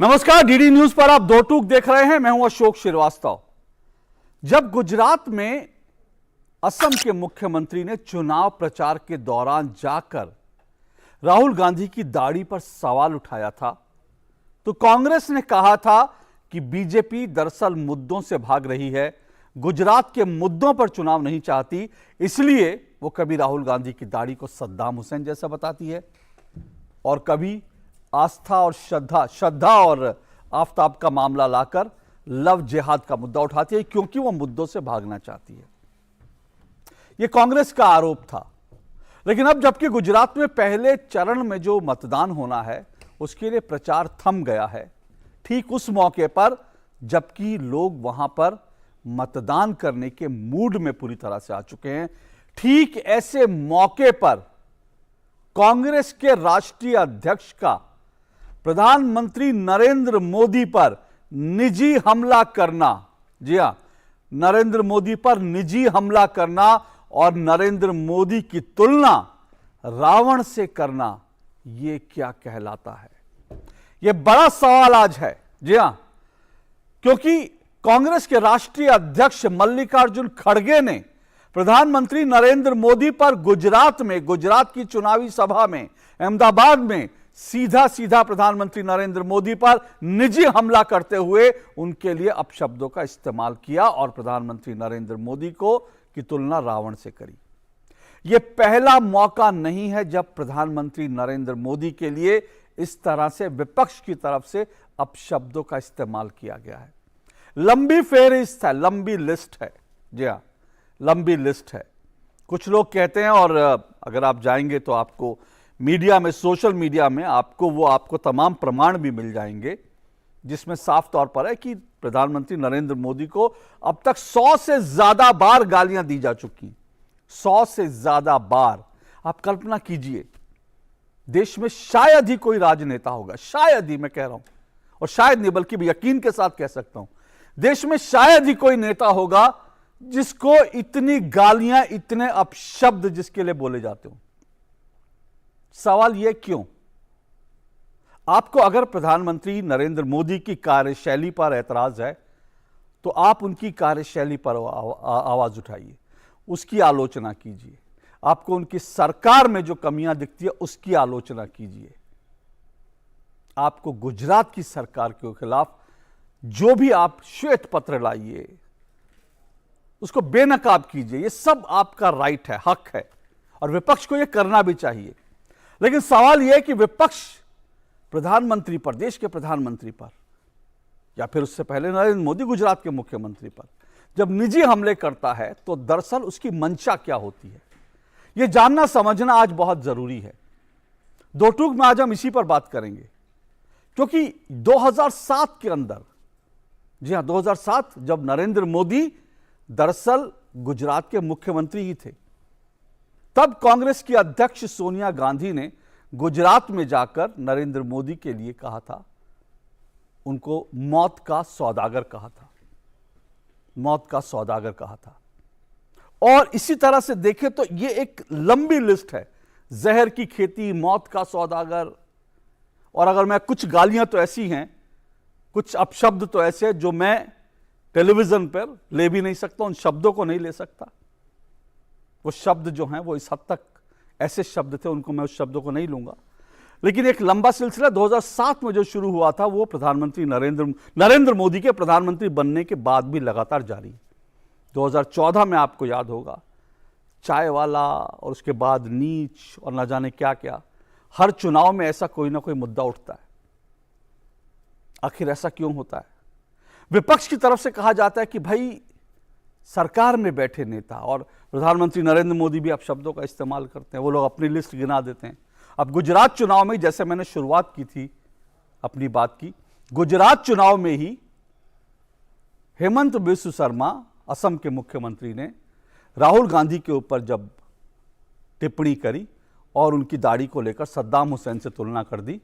नमस्कार, DD news पर आप दो टूक देख रहे हैं। मैं हूं अशोक श्रीवास्तव। जब गुजरात में असम के मुख्यमंत्री ने चुनाव प्रचार के दौरान जाकर राहुल गांधी की दाढ़ी पर सवाल उठाया था, तो कांग्रेस ने कहा था कि बीजेपी दरअसल मुद्दों से भाग रही है, गुजरात के मुद्दों पर चुनाव नहीं चाहती, इसलिए वो कभी राहुल गांधी की दाढ़ी को सद्दाम हुसैन जैसा बताती है और कभी आस्था और श्रद्धा और आफताब का मामला लाकर लव जिहाद का मुद्दा उठाती है, क्योंकि वो मुद्दों से भागना चाहती है। यह कांग्रेस का आरोप था। लेकिन अब जबकि गुजरात में पहले चरण में जो मतदान होना है उसके लिए प्रचार थम गया है, ठीक उस मौके पर जबकि लोग वहां पर मतदान करने के मूड में पूरी तरह से आ चुके हैं, ठीक ऐसे मौके पर कांग्रेस के राष्ट्रीय अध्यक्ष का प्रधानमंत्री नरेंद्र मोदी पर निजी हमला करना, जी हां, नरेंद्र मोदी पर निजी हमला करना और नरेंद्र मोदी की तुलना रावण से करना, यह क्या कहलाता है? यह बड़ा सवाल आज है। जी हां, क्योंकि कांग्रेस के राष्ट्रीय अध्यक्ष मल्लिकार्जुन खड़गे ने प्रधानमंत्री नरेंद्र मोदी पर गुजरात की चुनावी सभा में अहमदाबाद में सीधा प्रधानमंत्री नरेंद्र मोदी पर निजी हमला करते हुए उनके लिए अपशब्दों का इस्तेमाल किया और प्रधानमंत्री नरेंद्र मोदी की तुलना रावण से करी। यह पहला मौका नहीं है जब प्रधानमंत्री नरेंद्र मोदी के लिए इस तरह से विपक्ष की तरफ से अपशब्दों का इस्तेमाल किया गया है। लंबी फेहरिस्त है, लंबी लिस्ट है। जी हां, लंबी लिस्ट है। कुछ लोग कहते हैं, और अगर आप जाएंगे तो आपको मीडिया में, सोशल मीडिया में आपको तमाम प्रमाण भी मिल जाएंगे, जिसमें साफ तौर पर है कि प्रधानमंत्री नरेंद्र मोदी को अब तक 100 से ज्यादा बार गालियां दी जा चुकी। 100 से ज्यादा बार। आप कल्पना कीजिए, देश में शायद ही कोई राजनेता होगा, शायद ही, मैं कह रहा हूं, और शायद नहीं बल्कि यकीन के साथ कह सकता हूं, देश में शायद ही कोई नेता होगा जिसको इतनी गालियां, इतने अपशब्द जिसके लिए बोले जाते हो। सवाल यह क्यों? आपको अगर प्रधानमंत्री नरेंद्र मोदी की कार्यशैली पर ऐतराज है तो आप उनकी कार्यशैली पर आवाज उठाइए, उसकी आलोचना कीजिए। आपको उनकी सरकार में जो कमियां दिखती है उसकी आलोचना कीजिए। आपको गुजरात की सरकार के खिलाफ जो भी आप श्वेत पत्र लाइए उसको बेनकाब कीजिए। यह सब आपका राइट है, हक है, और विपक्ष को यह करना भी चाहिए। लेकिन सवाल यह है कि विपक्ष प्रधानमंत्री पर, देश के प्रधानमंत्री पर, या फिर उससे पहले नरेंद्र मोदी गुजरात के मुख्यमंत्री पर जब निजी हमले करता है तो दरअसल उसकी मंशा क्या होती है, यह जानना समझना आज बहुत जरूरी है। दो टूक में आज हम इसी पर बात करेंगे, क्योंकि 2007 के अंदर, जी हां, 2007 जब नरेंद्र मोदी दरअसल गुजरात के मुख्यमंत्री ही थे, तब कांग्रेस की अध्यक्ष सोनिया गांधी ने गुजरात में जाकर नरेंद्र मोदी के लिए कहा था, उनको मौत का सौदागर कहा था, मौत का सौदागर कहा था। और इसी तरह से देखें तो यह एक लंबी लिस्ट है, जहर की खेती, मौत का सौदागर, और अगर मैं कुछ गालियां तो ऐसी हैं, कुछ अपशब्द तो ऐसे हैं जो मैं टेलीविजन पर ले भी नहीं सकता, उन शब्दों को नहीं ले सकता। वो शब्द जो हैं वो इस हद तक ऐसे शब्द थे, उनको मैं उस शब्दों को नहीं लूंगा। लेकिन एक लंबा सिलसिला 2007 में जो शुरू हुआ था वो प्रधानमंत्री नरेंद्र मोदी के प्रधानमंत्री बनने के बाद भी लगातार जारी। 2014 में आपको याद होगा, चाय वाला, और उसके बाद नीच, और ना जाने क्या क्या। हर चुनाव में ऐसा कोई ना कोई मुद्दा उठता है। आखिर ऐसा क्यों होता है? विपक्ष की तरफ से कहा जाता है कि भाई सरकार में बैठे नेता, और प्रधानमंत्री नरेंद्र मोदी भी अपशब्दों का इस्तेमाल करते हैं, वो लोग अपनी लिस्ट गिना देते हैं। अब गुजरात चुनाव में, जैसे मैंने शुरुआत की थी अपनी बात की, गुजरात चुनाव में ही हेमंत बिस्व शर्मा, असम के मुख्यमंत्री, ने राहुल गांधी के ऊपर जब टिप्पणी करी और उनकी दाढ़ी को लेकर सद्दाम हुसैन से तुलना कर दी,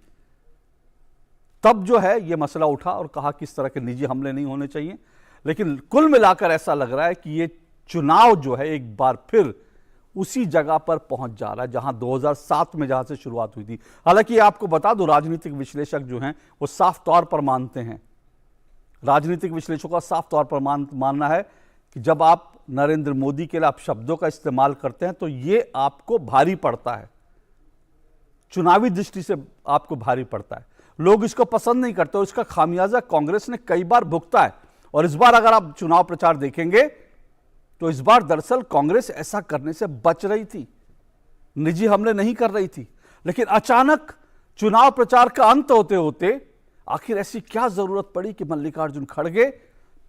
तब जो है यह मसला उठा और कहा कि इस तरह के निजी हमले नहीं होने चाहिए। लेकिन कुल मिलाकर ऐसा लग रहा है कि यह चुनाव जो है एक बार फिर उसी जगह पर पहुंच जा रहा है जहां 2007 में जहां से शुरुआत हुई थी। हालांकि आपको बता दो, राजनीतिक विश्लेषक जो हैं वो साफ तौर पर मानते हैं, राजनीतिक विश्लेषकों का साफ तौर पर मानना है कि जब आप नरेंद्र मोदी के लिए आप शब्दों का इस्तेमाल करते हैं तो ये आपको भारी पड़ता है, चुनावी दृष्टि से आपको भारी पड़ता है। लोग इसको पसंद नहीं करते और इसका खामियाजा कांग्रेस ने कई बार भुगता है। और इस बार अगर आप चुनाव प्रचार देखेंगे तो इस बार दरअसल कांग्रेस ऐसा करने से बच रही थी, निजी हमले नहीं कर रही थी, लेकिन अचानक चुनाव प्रचार का अंत होते होते आखिर ऐसी क्या जरूरत पड़ी कि मल्लिकार्जुन खड़गे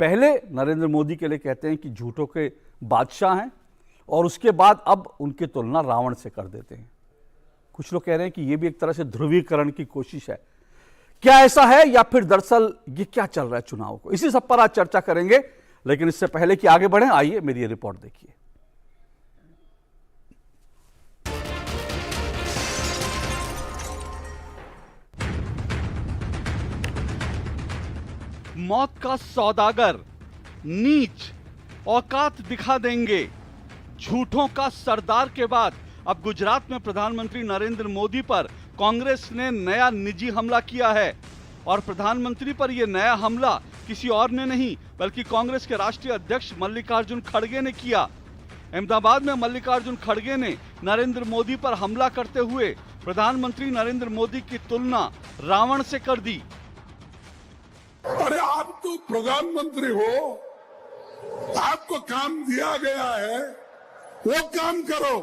पहले नरेंद्र मोदी के लिए कहते हैं कि झूठों के बादशाह हैं और उसके बाद अब उनकी तुलना रावण से कर देते हैं। कुछ लोग कह रहे हैं कि यह भी एक तरह से ध्रुवीकरण की कोशिश है। क्या ऐसा है या फिर दरअसल ये क्या चल रहा है चुनाव को, इसी सब पर आज चर्चा करेंगे। लेकिन इससे पहले कि आगे बढ़ें, आइए मेरी ये रिपोर्ट देखिए। मौत का सौदागर, नीच, औकात दिखा देंगे, झूठों का सरदार के बाद अब गुजरात में प्रधानमंत्री नरेंद्र मोदी पर कांग्रेस ने नया निजी हमला किया है। और प्रधानमंत्री पर यह नया हमला किसी और ने नहीं बल्कि कांग्रेस के राष्ट्रीय अध्यक्ष मल्लिकार्जुन खड़गे ने किया। अहमदाबाद में मल्लिकार्जुन खड़गे ने नरेंद्र मोदी पर हमला करते हुए प्रधानमंत्री नरेंद्र मोदी की तुलना रावण से कर दी। अरे आप तो प्रधानमंत्री हो, आपको काम दिया गया है, वो काम करो।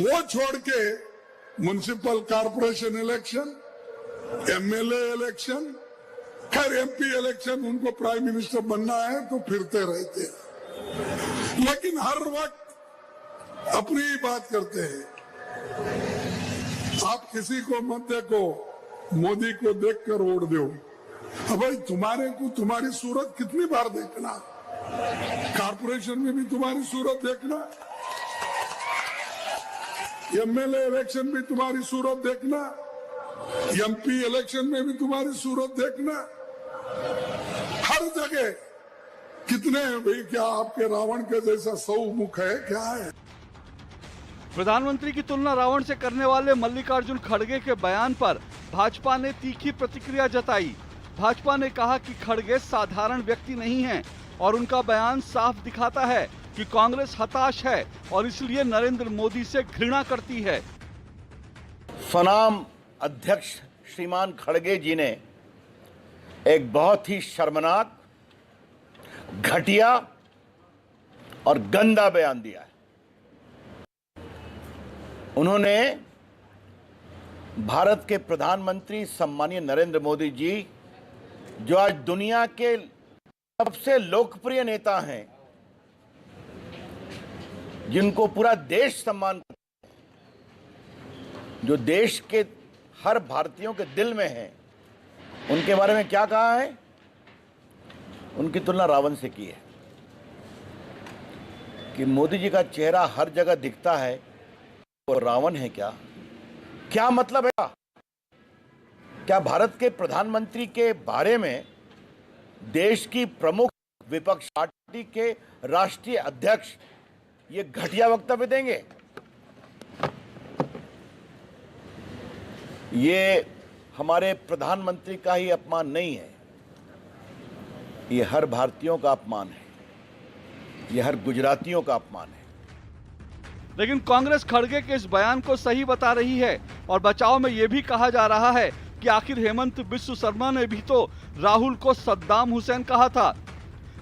वो छोड़ के municipal corporation election, MLA election, खैर एमपी इलेक्शन, उनको प्राइम मिनिस्टर बनना है तो फिरते रहते हैं, लेकिन हर वक्त अपनी ही बात करते हैं। आप किसी को मत देखो, मोदी को देखकर वोट दो। अब भाई तुम्हारे को तुम्हारी सूरत कितनी बार देखना, कॉर्पोरेशन में भी तुम्हारी सूरत देखना, एमएलए इलेक्शन में तुम्हारी सूरत देखना, एमपी इलेक्शन में भी तुम्हारी सूरत देखना, हर जगह कितने हैं भाई? क्या आपके रावण के जैसा 100 मुख है क्या है? प्रधानमंत्री की तुलना रावण से करने वाले मल्लिकार्जुन खड़गे के बयान पर भाजपा ने तीखी प्रतिक्रिया जताई। भाजपा ने कहा कि खड़गे साधारण व्यक्ति नहीं हैं और उनका बयान साफ दिखाता है कि कांग्रेस हताश है और इसलिए नरेंद्र मोदी से घृणा करती है। स्वनाम अध्यक्ष श्रीमान खड़गे जी ने एक बहुत ही शर्मनाक, घटिया और गंदा बयान दिया है। उन्होंने भारत के प्रधानमंत्री सम्मानीय नरेंद्र मोदी जी, जो आज दुनिया के सबसे लोकप्रिय नेता हैं, जिनको पूरा देश सम्मान, जो देश के हर भारतीयों के दिल में है, उनके बारे में क्या कहा है? उनकी तुलना रावण से की है कि मोदी जी का चेहरा हर जगह दिखता है, वो रावण है क्या? क्या मतलब है? क्या भारत के प्रधानमंत्री के बारे में देश की प्रमुख विपक्ष पार्टी के राष्ट्रीय अध्यक्ष ये घटिया वक्तव्य देंगे? ये हमारे प्रधानमंत्री का ही अपमान नहीं है, ये हर भारतीयों का अपमान है, ये हर गुजरातियों का अपमान है। लेकिन कांग्रेस खड़गे के इस बयान को सही बता रही है और बचाव में यह भी कहा जा रहा है कि आखिर हेमंत बिस्व शर्मा ने भी तो राहुल को सद्दाम हुसैन कहा था।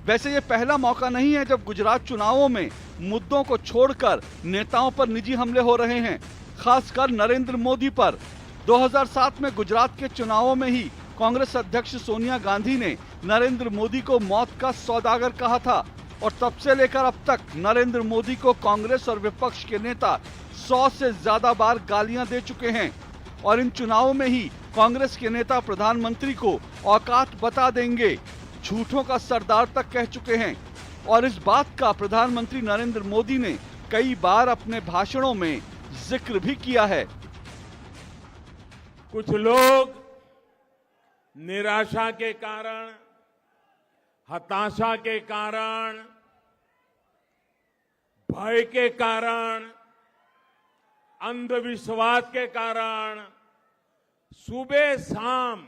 वैसे ये पहला मौका नहीं है जब गुजरात चुनावों में मुद्दों को छोड़कर नेताओं पर निजी हमले हो रहे हैं, खासकर नरेंद्र मोदी पर। 2007 में गुजरात के चुनावों में ही कांग्रेस अध्यक्ष सोनिया गांधी ने नरेंद्र मोदी को मौत का सौदागर कहा था और तब से लेकर अब तक नरेंद्र मोदी को कांग्रेस और विपक्ष के नेता 100 से ज्यादा बार गालियां दे चुके हैं। और इन चुनावों में ही कांग्रेस के नेता प्रधानमंत्री को औकात बता देंगे, झूठों का सरदार तक कह चुके हैं। और इस बात का प्रधानमंत्री नरेंद्र मोदी ने कई बार अपने भाषणों में जिक्र भी किया है। कुछ लोग निराशा के कारण, हताशा के कारण, भय के कारण अंधविश्वास के कारण सुबह शाम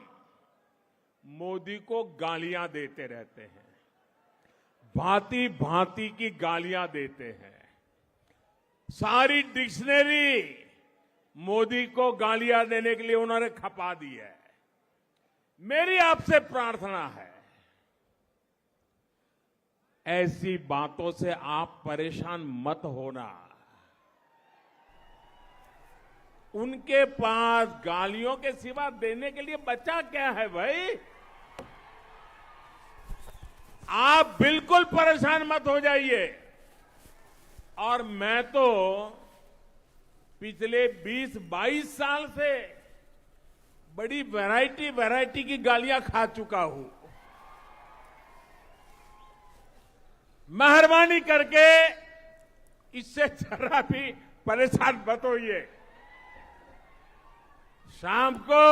मोदी को गालियां देते रहते हैं, भांति भांति की गालियां देते हैं। सारी डिक्शनरी मोदी को गालियां देने के लिए उन्होंने खपा दी है। मेरी आपसे प्रार्थना है, ऐसी बातों से आप परेशान मत होना। उनके पास गालियों के सिवा देने के लिए बचा क्या है भाई? आप बिल्कुल परेशान मत हो जाइए। और मैं तो पिछले 20-22 साल से बड़ी वैरायटी की गालियां खा चुका हूं। मेहरबानी करके इससे जरा भी परेशान मत होइए। शाम को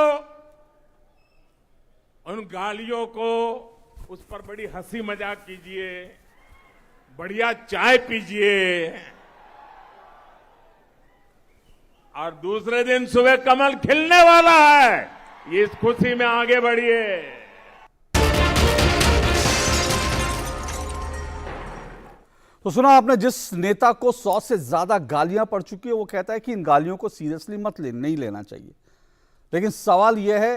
उन गालियों को, उस पर बड़ी हंसी मजाक कीजिए, बढ़िया चाय पीजिए और दूसरे दिन सुबह कमल खिलने वाला है, ये इस खुशी में आगे बढ़िए। तो सुना आपने, जिस नेता को 100 से ज्यादा गालियां पड़ चुकी है वो कहता है कि इन गालियों को सीरियसली नहीं लेना चाहिए। लेकिन सवाल यह है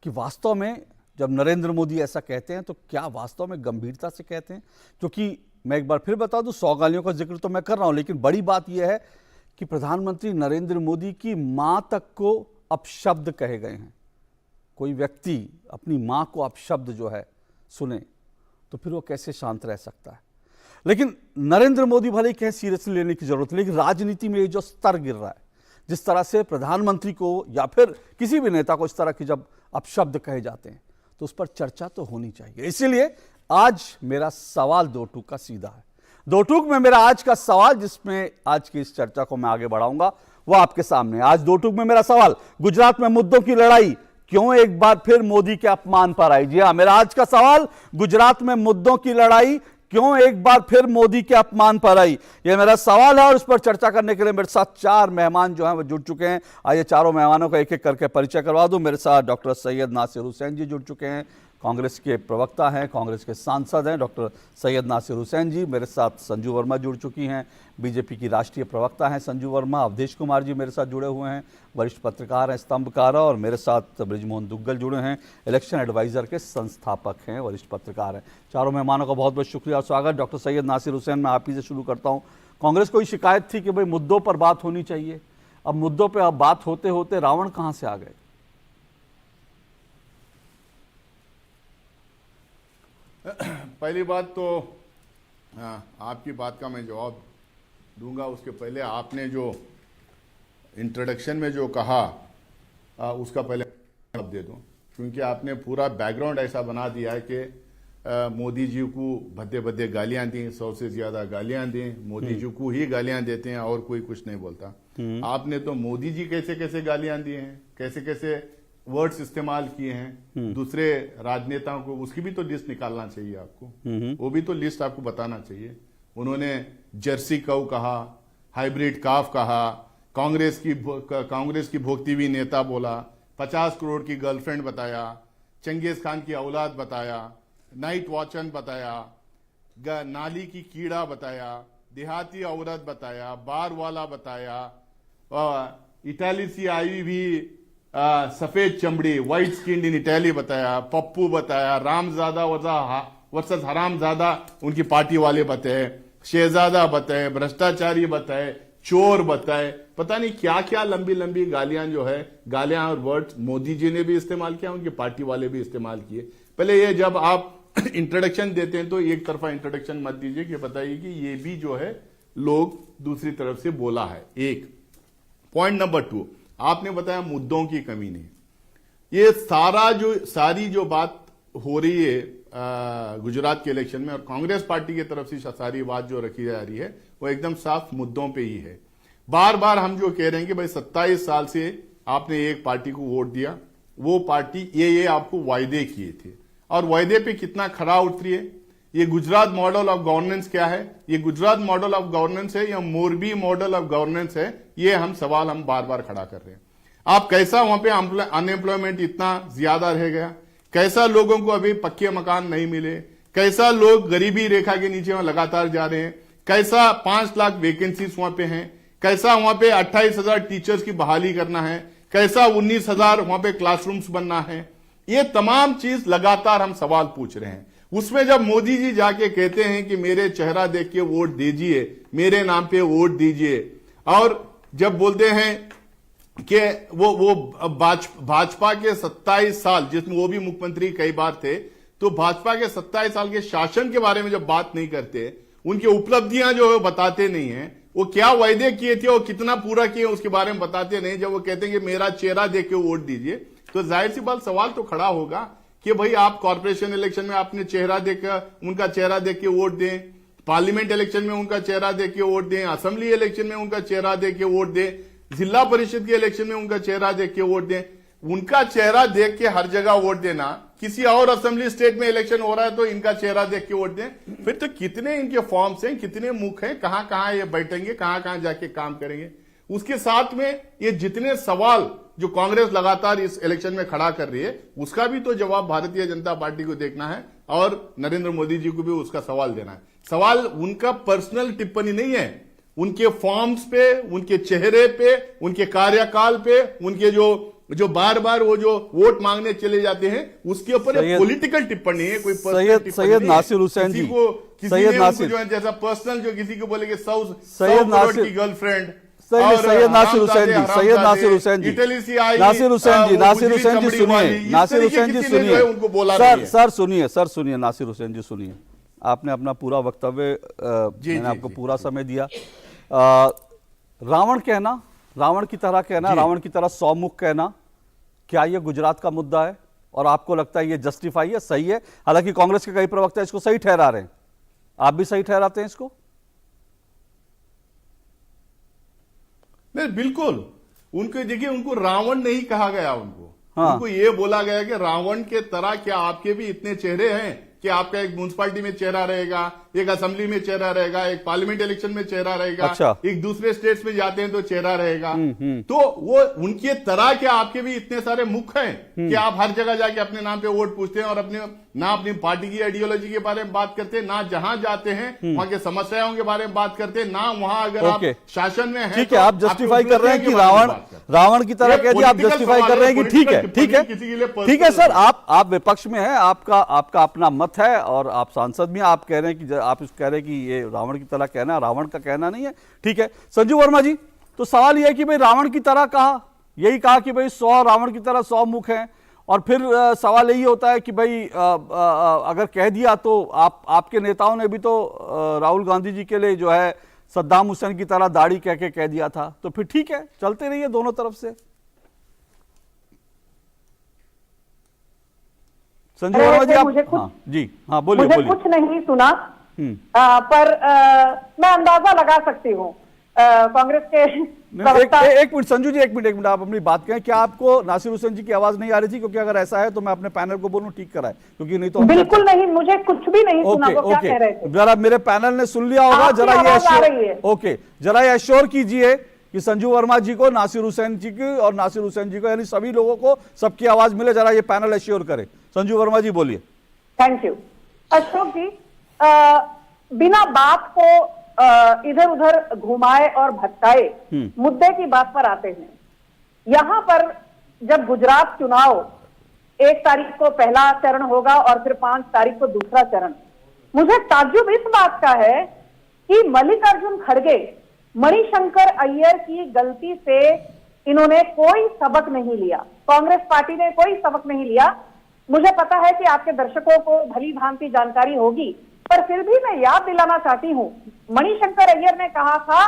कि वास्तव में जब नरेंद्र मोदी ऐसा कहते हैं तो क्या वास्तव में गंभीरता से कहते हैं? क्योंकि मैं एक बार फिर बता दूं, 100 गालियों का जिक्र तो मैं कर रहा हूं, लेकिन बड़ी बात यह है कि प्रधानमंत्री नरेंद्र मोदी की मां तक को अपशब्द कहे गए हैं। कोई व्यक्ति अपनी मां को अपशब्द जो है सुने तो फिर वो कैसे शांत रह सकता है? लेकिन नरेंद्र मोदी भले ही कहें सीरियसली लेने की जरूरत है, लेकिन राजनीति में ये जो स्तर गिर रहा है, जिस तरह से प्रधानमंत्री को या फिर किसी भी नेता को इस तरह के जब अपशब्द कहे जाते हैं तो उस पर चर्चा तो होनी चाहिए। इसीलिए आज मेरा सवाल दो टूक का सीधा है। दो टूक में मेरा आज का सवाल, जिसमें आज की इस चर्चा को मैं आगे बढ़ाऊंगा, वो आपके सामने। आज दो टूक में मेरा सवाल, गुजरात में मुद्दों की लड़ाई क्यों एक बार फिर मोदी के अपमान पर आई? जी हां, मेरा आज का सवाल, गुजरात में मुद्दों की लड़ाई क्यों एक बार फिर मोदी के अपमान पर आई? यह मेरा सवाल है और उस पर चर्चा करने के लिए मेरे साथ 4 मेहमान जो हैं वो जुड़ चुके हैं। आइए चारों मेहमानों का एक एक करके परिचय करवा दूं। मेरे साथ डॉक्टर सैयद नासिर हुसैन जी जुड़ चुके हैं, कांग्रेस के प्रवक्ता हैं, कांग्रेस के सांसद हैं डॉक्टर सैयद नासिर हुसैन जी। मेरे साथ संजू वर्मा जुड़ चुकी हैं, बीजेपी की राष्ट्रीय प्रवक्ता हैं संजू वर्मा। अवधेश कुमार जी मेरे साथ जुड़े हुए हैं, वरिष्ठ पत्रकार हैं, स्तंभकार। और मेरे साथ बृजमोहन दुग्गल जुड़े हैं, इलेक्शन एडवाइजर के संस्थापक हैं, वरिष्ठ पत्रकार हैं। चारों मेहमानों का बहुत बहुत शुक्रिया और स्वागत। डॉक्टर सैयद नासिर हुसैन, मैं आप ही से शुरू करता हूँ। कांग्रेस को शिकायत थी कि भाई मुद्दों पर बात होनी चाहिए, अब मुद्दों पर अब बात होते होते रावण कहाँ से आ गए? पहली बात तो आपकी बात का मैं जवाब दूंगा, उसके पहले आपने जो इंट्रोडक्शन में जो कहा उसका पहले जवाब दे दूं, क्योंकि आपने पूरा बैकग्राउंड ऐसा बना दिया है कि मोदी जी को भद्दे भद्दे गालियां दी, 100 से ज्यादा गालियां दी, मोदी जी को ही गालियां देते हैं और कोई कुछ नहीं बोलता। आपने तो मोदी जी कैसे कैसे गालियां दी हैं, कैसे कैसे वर्ड्स इस्तेमाल किए हैं दूसरे राजनेताओं को, उसकी भी तो लिस्ट निकालना चाहिए आपको, वो भी तो लिस्ट आपको बताना चाहिए। उन्होंने जर्सी कऊ कहा, हाइब्रिड काफ कहा, कांग्रेस की भोगती हुई नेता बोला, 50 करोड़ की गर्लफ्रेंड बताया, चंगेज खान की औलाद बताया, नाइट वॉचन बताया, नाली की कीड़ा बताया, देहाती औरत बताया, बार वाला बताया, इटाली से आई भी सफेद चमड़ी, व्हाइट स्किन इन इटैली बताया, पप्पू बताया, रामजादा वर्सेस हरामजादा उनकी पार्टी वाले बताए, शहजादा बताए, भ्रष्टाचारी बताए, चोर बताए, पता नहीं क्या क्या लंबी लंबी गालियां जो है, गालियां और वर्ड मोदी जी ने भी इस्तेमाल किया, उनकी पार्टी वाले भी इस्तेमाल किए। पहले ये जब आप इंट्रोडक्शन देते हैं तो एक तरफा इंट्रोडक्शन मत दीजिए कि बताइए कि ये भी जो है लोग दूसरी तरफ से बोला है। एक पॉइंट नंबर 2, आपने बताया मुद्दों की कमी नहीं। ये सारी जो बात हो रही है गुजरात के इलेक्शन में और कांग्रेस पार्टी की तरफ से सारी बात जो रखी जा रही है वो एकदम साफ मुद्दों पे ही है। बार बार हम जो कह रहे हैं कि भाई 27 साल से आपने एक पार्टी को वोट दिया, वो पार्टी ये आपको वायदे किए थे और वायदे पे कितना खरा उतरी है। ये गुजरात मॉडल ऑफ गवर्नेंस क्या है, ये गुजरात मॉडल ऑफ गवर्नेंस है या मोरबी मॉडल ऑफ गवर्नेंस है, ये सवाल हम बार बार खड़ा कर रहे हैं। आप कैसा वहां पे अनएम्प्लॉयमेंट इतना ज्यादा रह गया, कैसा लोगों को अभी पक्के मकान नहीं मिले, कैसा लोग गरीबी रेखा के नीचे वहां लगातार जा रहे हैं, कैसा 5 लाख वैकेंसीज वहां पे हैं, कैसा वहां पे 28,000 टीचर्स की बहाली करना है, कैसा 19,000 वहां पे क्लासरूम्स बनना है, ये तमाम चीज लगातार हम सवाल पूछ रहे हैं। उसमें जब मोदी जी जाके कहते हैं कि मेरे चेहरा देख के वोट दीजिए, मेरे नाम पे वोट दीजिए, और जब बोलते हैं कि वो भाजपा के 27 साल, जिसमें वो भी मुख्यमंत्री कई बार थे, तो भाजपा के 27 साल के शासन के बारे में जब बात नहीं करते, उनकी उपलब्धियां जो है बताते नहीं है, वो क्या वायदे किए थे और कितना पूरा किए उसके बारे में बताते नहीं। जब वो कहते हैं कि मेरा चेहरा देख के वोट दीजिए, तो जाहिर सी बात सवाल तो खड़ा होगा कि भाई आप कॉर्पोरेशन इलेक्शन में आपने चेहरा देखकर उनका चेहरा देख के वोट दें, पार्लियामेंट इलेक्शन में उनका चेहरा देख के वोट दें, असेंबली इलेक्शन में उनका चेहरा देख के वोट दें, जिला परिषद के इलेक्शन में उनका चेहरा देख के वोट दें। उनका चेहरा देख के हर जगह वोट देना, किसी और असेंबली स्टेट में इलेक्शन हो रहा है तो इनका चेहरा देख के वोट दें, फिर तो कितने इनके फॉर्म्स हैं, कितने मुख हैं, कहां कहां ये बैठेंगे, कहां कहां जाके काम करेंगे। उसके साथ में ये जितने सवाल जो कांग्रेस लगातार इस इलेक्शन में खड़ा कर रही है, उसका भी तो जवाब भारतीय जनता पार्टी को देखना है और नरेंद्र मोदी जी को भी उसका सवाल देना है। सवाल उनका पर्सनल टिप्पणी नहीं है, उनके फॉर्म्स पे, उनके चेहरे पे, उनके कार्यकाल पे, उनके जो बार बार वो जो वोट मांगने चले जाते हैं उसके ऊपर पॉलिटिकल टिप्पणी है, कोई पर्सनल सैयद नासिर हुसैन जी, सैयद नासिर जो है जैसा पर्सनल, जो किसी को बोलेगे 100 करोड़ की गर्लफ्रेंड, सैयद नासिर हुसैन जी, सैयद नासिर हुसैन जी, इटली से आई नासिर हुसैन जी, नासिर हुसैन जी सुनिए, नासिर हुसैन जी सुनिए, उनको बोला सर सुनिए, नासिर हुसैन जी सुनिए, आपने अपना पूरा वक्तव्य, मैंने आपको पूरा समय दिया। रावण की तरह कहना, रावण की तरह 100 मुख कहना, क्या ये गुजरात का मुद्दा है और आपको लगता है ये जस्टिफाई है, सही है? हालांकि कांग्रेस के कई प्रवक्ता इसको सही ठहरा रहे हैं, आप भी सही ठहराते हैं इसको? नहीं, बिल्कुल। उनको देखिए, उनको रावण नहीं कहा गया, उनको ये बोला गया कि रावण के तरह क्या आपके भी इतने चेहरे हैं कि आपका एक म्युनिसिपैलिटी में चेहरा रहेगा, एक असेंबली में चेहरा रहेगा, एक पार्लियामेंट इलेक्शन में चेहरा रहेगा, अच्छा। एक दूसरे स्टेट्स में जाते हैं तो चेहरा रहेगा। तो वो उनके तरह के आपके भी इतने सारे मुख हैं कि आप हर जगह जाके अपने नाम पे वोट पूछते हैं और ना अपनी पार्टी की आइडियोलॉजी के बारे में बात करते हैं, ना जहां जाते हैं वहां के समस्याओं के बारे में बात करते हैं, ना वहां अगर आप शासन में हैं, ठीक है, आप जस्टिफाई कर रहे हैं कि रावण की तरह कह दिया, आप जस्टिफाई कर रहे हैं कि ठीक है सर, आप विपक्ष में हैं, आपका अपना मत है और आप सांसद भी, आप कह रहे हैं कि आप कह रहे हैं कि ये रावण की तरह कहना, रावण का कहना नहीं है, ठीक है। संजू वर्मा जी, तो सवाल यह है कि भाई रावण की तरह कहा, यही कहा कि भाई 100 रावण की तरह 100 मुख हैं, और फिर सवाल यही होता है कि भाई अगर कह दिया तो आपके नेताओं ने भी तो राहुल गांधी जी के लिए जो है सद्दाम हुसैन की तरह दाढ़ी कह दिया था, तो फिर ठीक है, चलते रहिए दोनों तरफ से। संजय वर्मा जी, आप बोलिए। कुछ नहीं सुना, पर मैं अंदाजा लगा सकती हूँ कांग्रेस के एक मिनट संजू जी, एक मिनट आप अपनी बात करें। क्या आपको नासिर हुसैन जी की आवाज नहीं आ रही थी? क्योंकि अगर ऐसा है तो मैं अपने पैनल को बोलूं ठीक कराए, क्योंकि नहीं तो बिल्कुल नहीं, मुझे कुछ भी नहीं सुना। वो क्या कह रहे थे? जरा मेरे पैनल ने सुन लिया होगा, जरा ये एश्योर कीजिए कि संजू वर्मा जी को, नासिर हुसैन जी की और नासिर हुसैन जी को, यानी सभी लोगों को सबकी आवाज मिले, जरा ये पैनल एश्योर करे। संजू वर्मा जी बोलिए। थैंक यू अशोक जी। बिना बात को इधर उधर घुमाए और भटकाए मुद्दे की बात पर आते हैं। यहां पर जब गुजरात चुनाव 1 तारीख को पहला चरण होगा और फिर 5 तारीख को दूसरा चरण, मुझे ताज्जुब इस बात का है कि मल्लिकार्जुन खड़गे, मणिशंकर अय्यर की गलती से इन्होंने कोई सबक नहीं लिया, कांग्रेस पार्टी ने कोई सबक नहीं लिया। मुझे पता है कि आपके दर्शकों को भली भांति जानकारी होगी, पर फिर भी मैं याद दिलाना चाहती हूं, मणिशंकर अय्यर ने कहा था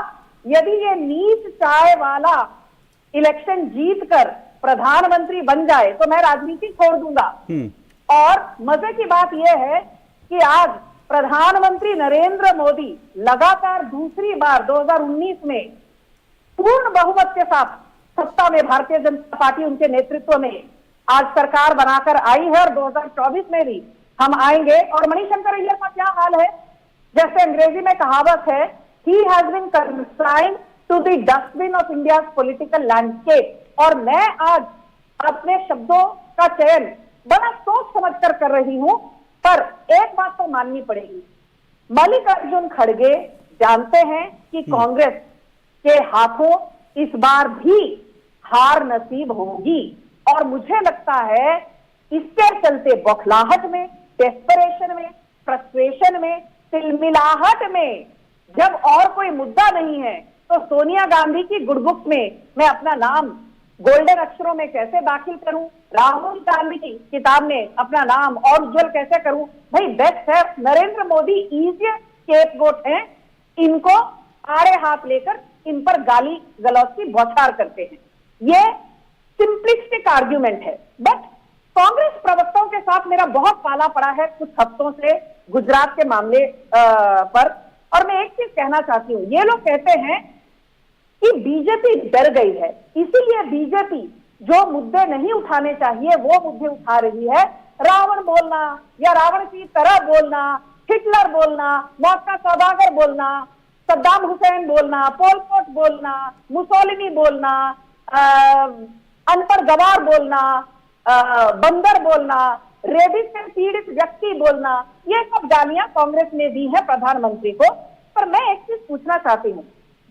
यदि ये नीच चाय वाला इलेक्शन जीतकर प्रधानमंत्री बन जाए तो मैं राजनीति छोड़ दूंगा। और मजे की बात यह है कि आज प्रधानमंत्री नरेंद्र मोदी लगातार दूसरी बार 2019 में पूर्ण बहुमत के साथ सत्ता में, भारतीय जनता पार्टी उनके नेतृत्व में आज सरकार बनाकर आई है, और 2024 में भी हम आएंगे। और मणिशंकर अय्यर का क्या हाल है, जैसे अंग्रेजी में कहावत है, he has been consigned to the dustbin of India political landscape. और मैं आज अपने शब्दों का चयन बड़ा सोच समझकर कर रही हूं, पर एक बात तो माननी पड़ेगी, मल्लिकार्जुन खड़गे जानते हैं कि कांग्रेस के हाथों इस बार भी हार नसीब होगी। और मुझे लगता है इसके चलते बौखलाहट में, डेस्परेशन में, फ्रस्ट्रेशन में, तिलमिलाहट में, जब और कोई मुद्दा नहीं है तो सोनिया गांधी की गुडबुक में मैं अपना नाम गोल्डन अक्षरों में कैसे दाखिल करूं, राहुल गांधी की किताब में अपना नाम और उज्जवल कैसे करूं। भाई बेस्ट है, नरेंद्र मोदी इजीएस्ट स्केपगोट हैं, इनको आड़े हाथ लेकर इन पर गाली गलौज की बौछार करते हैं। ये सिंपलिस्टिक आर्ग्यूमेंट है। बट कांग्रेस प्रवक्ताओं के साथ मेरा बहुत पाला पड़ा है कुछ हफ्तों से गुजरात के मामले पर, और मैं एक चीज कहना चाहती हूं, ये लोग कहते हैं कि बीजेपी डर गई है, इसीलिए बीजेपी जो मुद्दे नहीं उठाने चाहिए वो मुद्दे उठा रही है। रावण बोलना या रावण की तरह बोलना, हिटलर बोलना, मौका सौदागर बोलना, सद्दाम हुसैन बोलना, पोल पोट बोलना, मुसोलिनी बोलना, अनपढ़ गवार बोलना, बंदर बोलना, रेबिस से पीड़ित व्यक्ति बोलना, ये सब गालियां कांग्रेस ने दी है प्रधानमंत्री को। पर मैं एक चीज पूछना चाहती हूँ,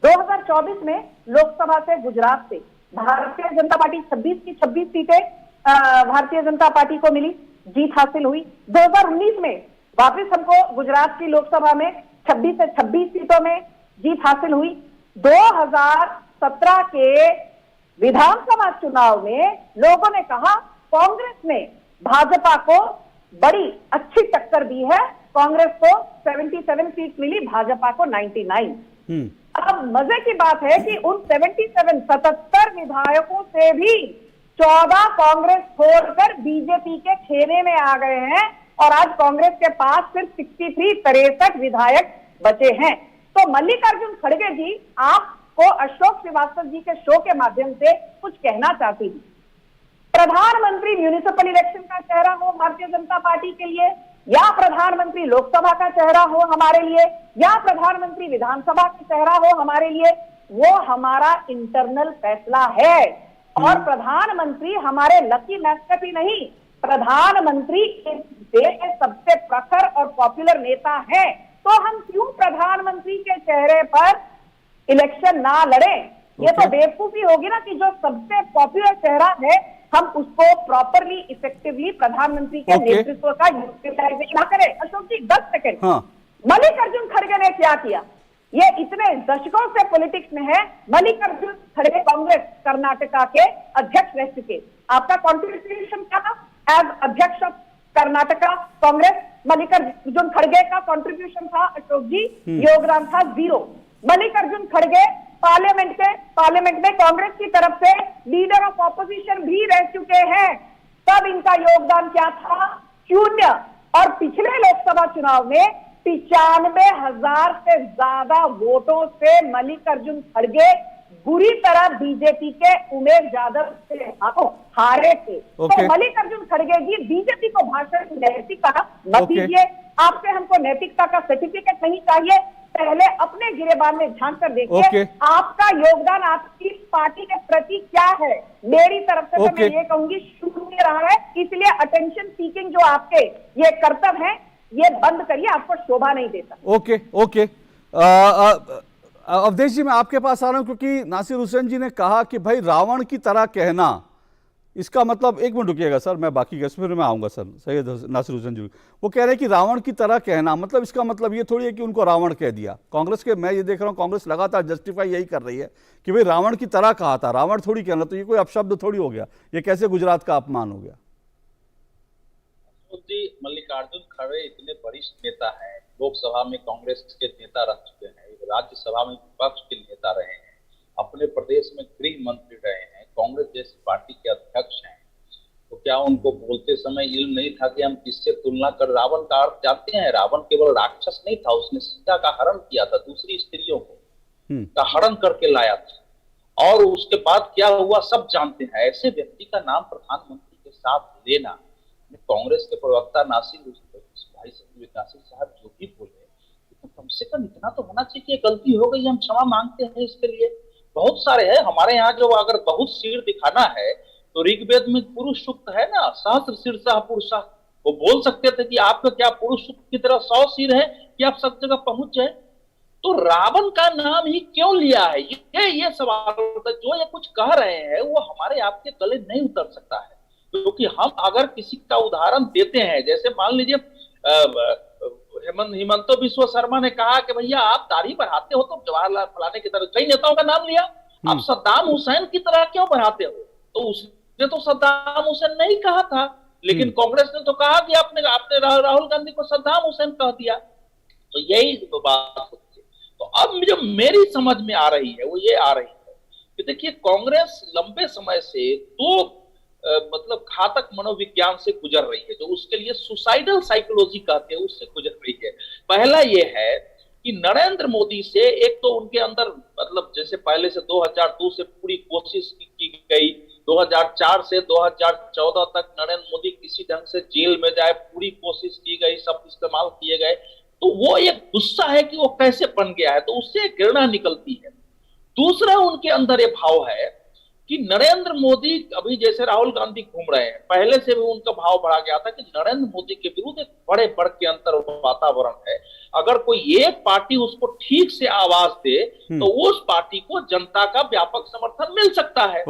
2024 में लोकसभा से गुजरात से भारतीय जनता पार्टी 26 की 26 सीटें भारतीय जनता पार्टी को मिली, जीत हासिल हुई। 2019 में वापस हमको गुजरात की लोकसभा में 26 से 26 सीटों में जीत हासिल हुई। 2017 के विधानसभा चुनाव में लोगों ने कहा कांग्रेस ने भाजपा को बड़ी अच्छी टक्कर दी है, कांग्रेस को 77 सीट मिली, भाजपा को 99। अब मजे की बात है कि उन 77 विधायकों से भी 14 कांग्रेस छोड़कर बीजेपी के खेमे में आ गए हैं, और आज कांग्रेस के पास सिर्फ 63 विधायक बचे हैं। तो मल्लिकार्जुन खड़गे जी, आपको अशोक श्रीवास्तव जी के शो के माध्यम से कुछ कहना चाहती हूँ। प्रधानमंत्री म्युनिसिपल इलेक्शन का चेहरा हो भारतीय जनता पार्टी के लिए, या प्रधानमंत्री लोकसभा का चेहरा हो हमारे लिए, या प्रधानमंत्री विधानसभा का चेहरा हो हमारे लिए, वो हमारा इंटरनल फैसला है। और प्रधानमंत्री हमारे लकी मैस्कट नहीं, प्रधानमंत्री इस देश के सबसे प्रखर और पॉपुलर नेता है। तो हम क्यों प्रधानमंत्री के चेहरे पर इलेक्शन ना लड़े? ये तो बेवकूफी होगी ना कि जो सबसे पॉपुलर चेहरा है हम उसको प्रॉपरली इफेक्टिवली प्रधानमंत्री के नेतृत्व का यूटिलाइजेशन ना करें। अशोक जी 10 सेकंड। मल्लिकार्जुन खड़गे ने क्या किया? ये इतने दशकों से पॉलिटिक्स में है। मल्लिकार्जुन खड़गे कांग्रेस कर्नाटका के अध्यक्ष रह चुके। आपका कॉन्ट्रीब्यूशन क्या था एज अध्यक्ष ऑफ कर्नाटका कांग्रेस? मल्लिकार्जुन खड़गे का कॉन्ट्रीब्यूशन था अशोक जी, योगदान था 0। मल्लिकार्जुन खड़गे पार्लियामेंट में कांग्रेस की तरफ से लीडर ऑफ ऑपोजिशन भी रह चुके हैं, तब इनका योगदान क्या था? 0। और पिछले लोकसभा चुनाव में 95,000 से ज्यादा वोटों से मल्लिकार्जुन खड़गे बुरी तरह बीजेपी के उमेश यादव से हारे थे। तो मल्लिकार्जुन खड़गे जी बीजेपी को भाषण की नैतिकता मत दीजिए। आपसे हमको नैतिकता का सर्टिफिकेट नहीं चाहिए, पहले अपने गिरेबान में झांक कर देखिए आपका योगदान आपकी पार्टी के प्रति क्या है। मेरी तरफ से तो मैं ये कहूंगी शून्य रहा है, इसलिए अटेंशन सीकिंग जो आपके ये कर्तव्य है ये बंद करिए, आपको शोभा नहीं देता। ओके अवधेश जी, मैं आपके पास आ रहा हूं क्योंकि नासिर हुसैन जी ने कहा कि भाई रावण की तरह कहना, इसका मतलब, एक मिनट रुकिएगा सर, मैं बाकी गेस्ट फिर मैं आऊंगा सर। सैयद नासिर हुसैन जी वो कह रहे हैं कि रावण की तरह कहना, मतलब इसका मतलब ये थोड़ी है कि उनको रावण कह दिया। कांग्रेस के, मैं ये देख रहा हूं कांग्रेस लगातार जस्टिफाई यही कर रही है कि भाई रावण की तरह कहा था, रावण थोड़ी कहना, तो ये कोई अपशब्द थोड़ी हो गया, ये कैसे गुजरात का अपमान हो गया? मल्लिकार्जुन खड़गे इतने वरिष्ठ नेता हैं, लोकसभा में कांग्रेस के नेता रह चुके हैं, राज्यसभा में विपक्ष के नेता रहे हैं, अपने प्रदेश में गृह मंत्री रहे हैं, कांग्रेस जैसी पार्टी के अध्यक्ष हैं, तो क्या उनको बोलते समय इल्म नहीं था कि हम किससे तुलना कर? रावण का अर्थ जानते हैं? रावण केवल राक्षस नहीं था, उसने सीता का हरण किया था, दूसरी स्त्रियों को का हरण करके लाया था, और उसके बाद क्या हुआ सब जानते हैं। ऐसे व्यक्ति का नाम प्रधानमंत्री के साथ लेना, कांग्रेस के प्रवक्ता नासिर नासिर साहब जो भी बोले, तो कम से कम इतना तो होना चाहिए कि गलती हो गई, हम क्षमा मांगते हैं इसके लिए। बहुत सारे हैं हमारे यहाँ जो अगर बहुत सिर दिखाना है तो ऋग्वेद में पुरुष सूक्त है ना, सहस्र शीर्षः पुरुषः, वो बोल सकते थे कि आपका क्या पुरुष सूक्त की तरह 100 सिर है कि आप सब जगह पहुंच जाए। तो रावण का नाम ही क्यों लिया है, ये सवाल होता है। जो ये कुछ कह रहे हैं वो हमारे आपके गले नहीं उतर सकता है, क्योंकि हम अगर किसी का उदाहरण देते हैं, जैसे मान लीजिए हिमंतो बिस्वा शर्मा ने कहा कि भैया आप दाढ़ी बढ़ाते हो तो जवाहरलाल फलाने की तरह, कई नेताओं का नाम लिया, आप सद्दाम हुसैन की तरह क्यों बढ़ाते हो? तो उसने तो सद्दाम हुसैन नहीं कहा था, लेकिन कांग्रेस ने तो कहा कि आपने राहुल गांधी को सद्दाम हुसैन कह दिया। तो यही बात होती है। तो अब जो मेरी समझ में आ रही है वो ये आ रही है कि देखिए, कांग्रेस लंबे समय से दो मतलब घातक मनोविज्ञान से गुजर रही है, जो उसके लिए सुसाइडल साइकोलॉजी कहते हैं, उससे गुजर रही है। पहला ये है कि नरेंद्र मोदी से एक तो उनके अंदर मतलब जैसे पहले से 2002 से पूरी कोशिश की गई, 2004 से 2014 तक नरेंद्र मोदी किसी ढंग से जेल में जाए, पूरी कोशिश की गई, सब इस्तेमाल किए गए, तो वो एक गुस्सा है कि वो कैसे बन गया है, तो उससे घृणा निकलती है। दूसरा उनके अंदर ये भाव है कि नरेंद्र मोदी, अभी जैसे राहुल गांधी घूम रहे हैं, पहले से भी उनका भाव बढ़ा गया था कि नरेंद्र मोदी के विरुद्ध एक बड़े बढ़ के अंतर वातावरण है। अगर कोई एक पार्टी उसको ठीक से आवाज दे तो उस पार्टी को जनता का व्यापक समर्थन मिल सकता है।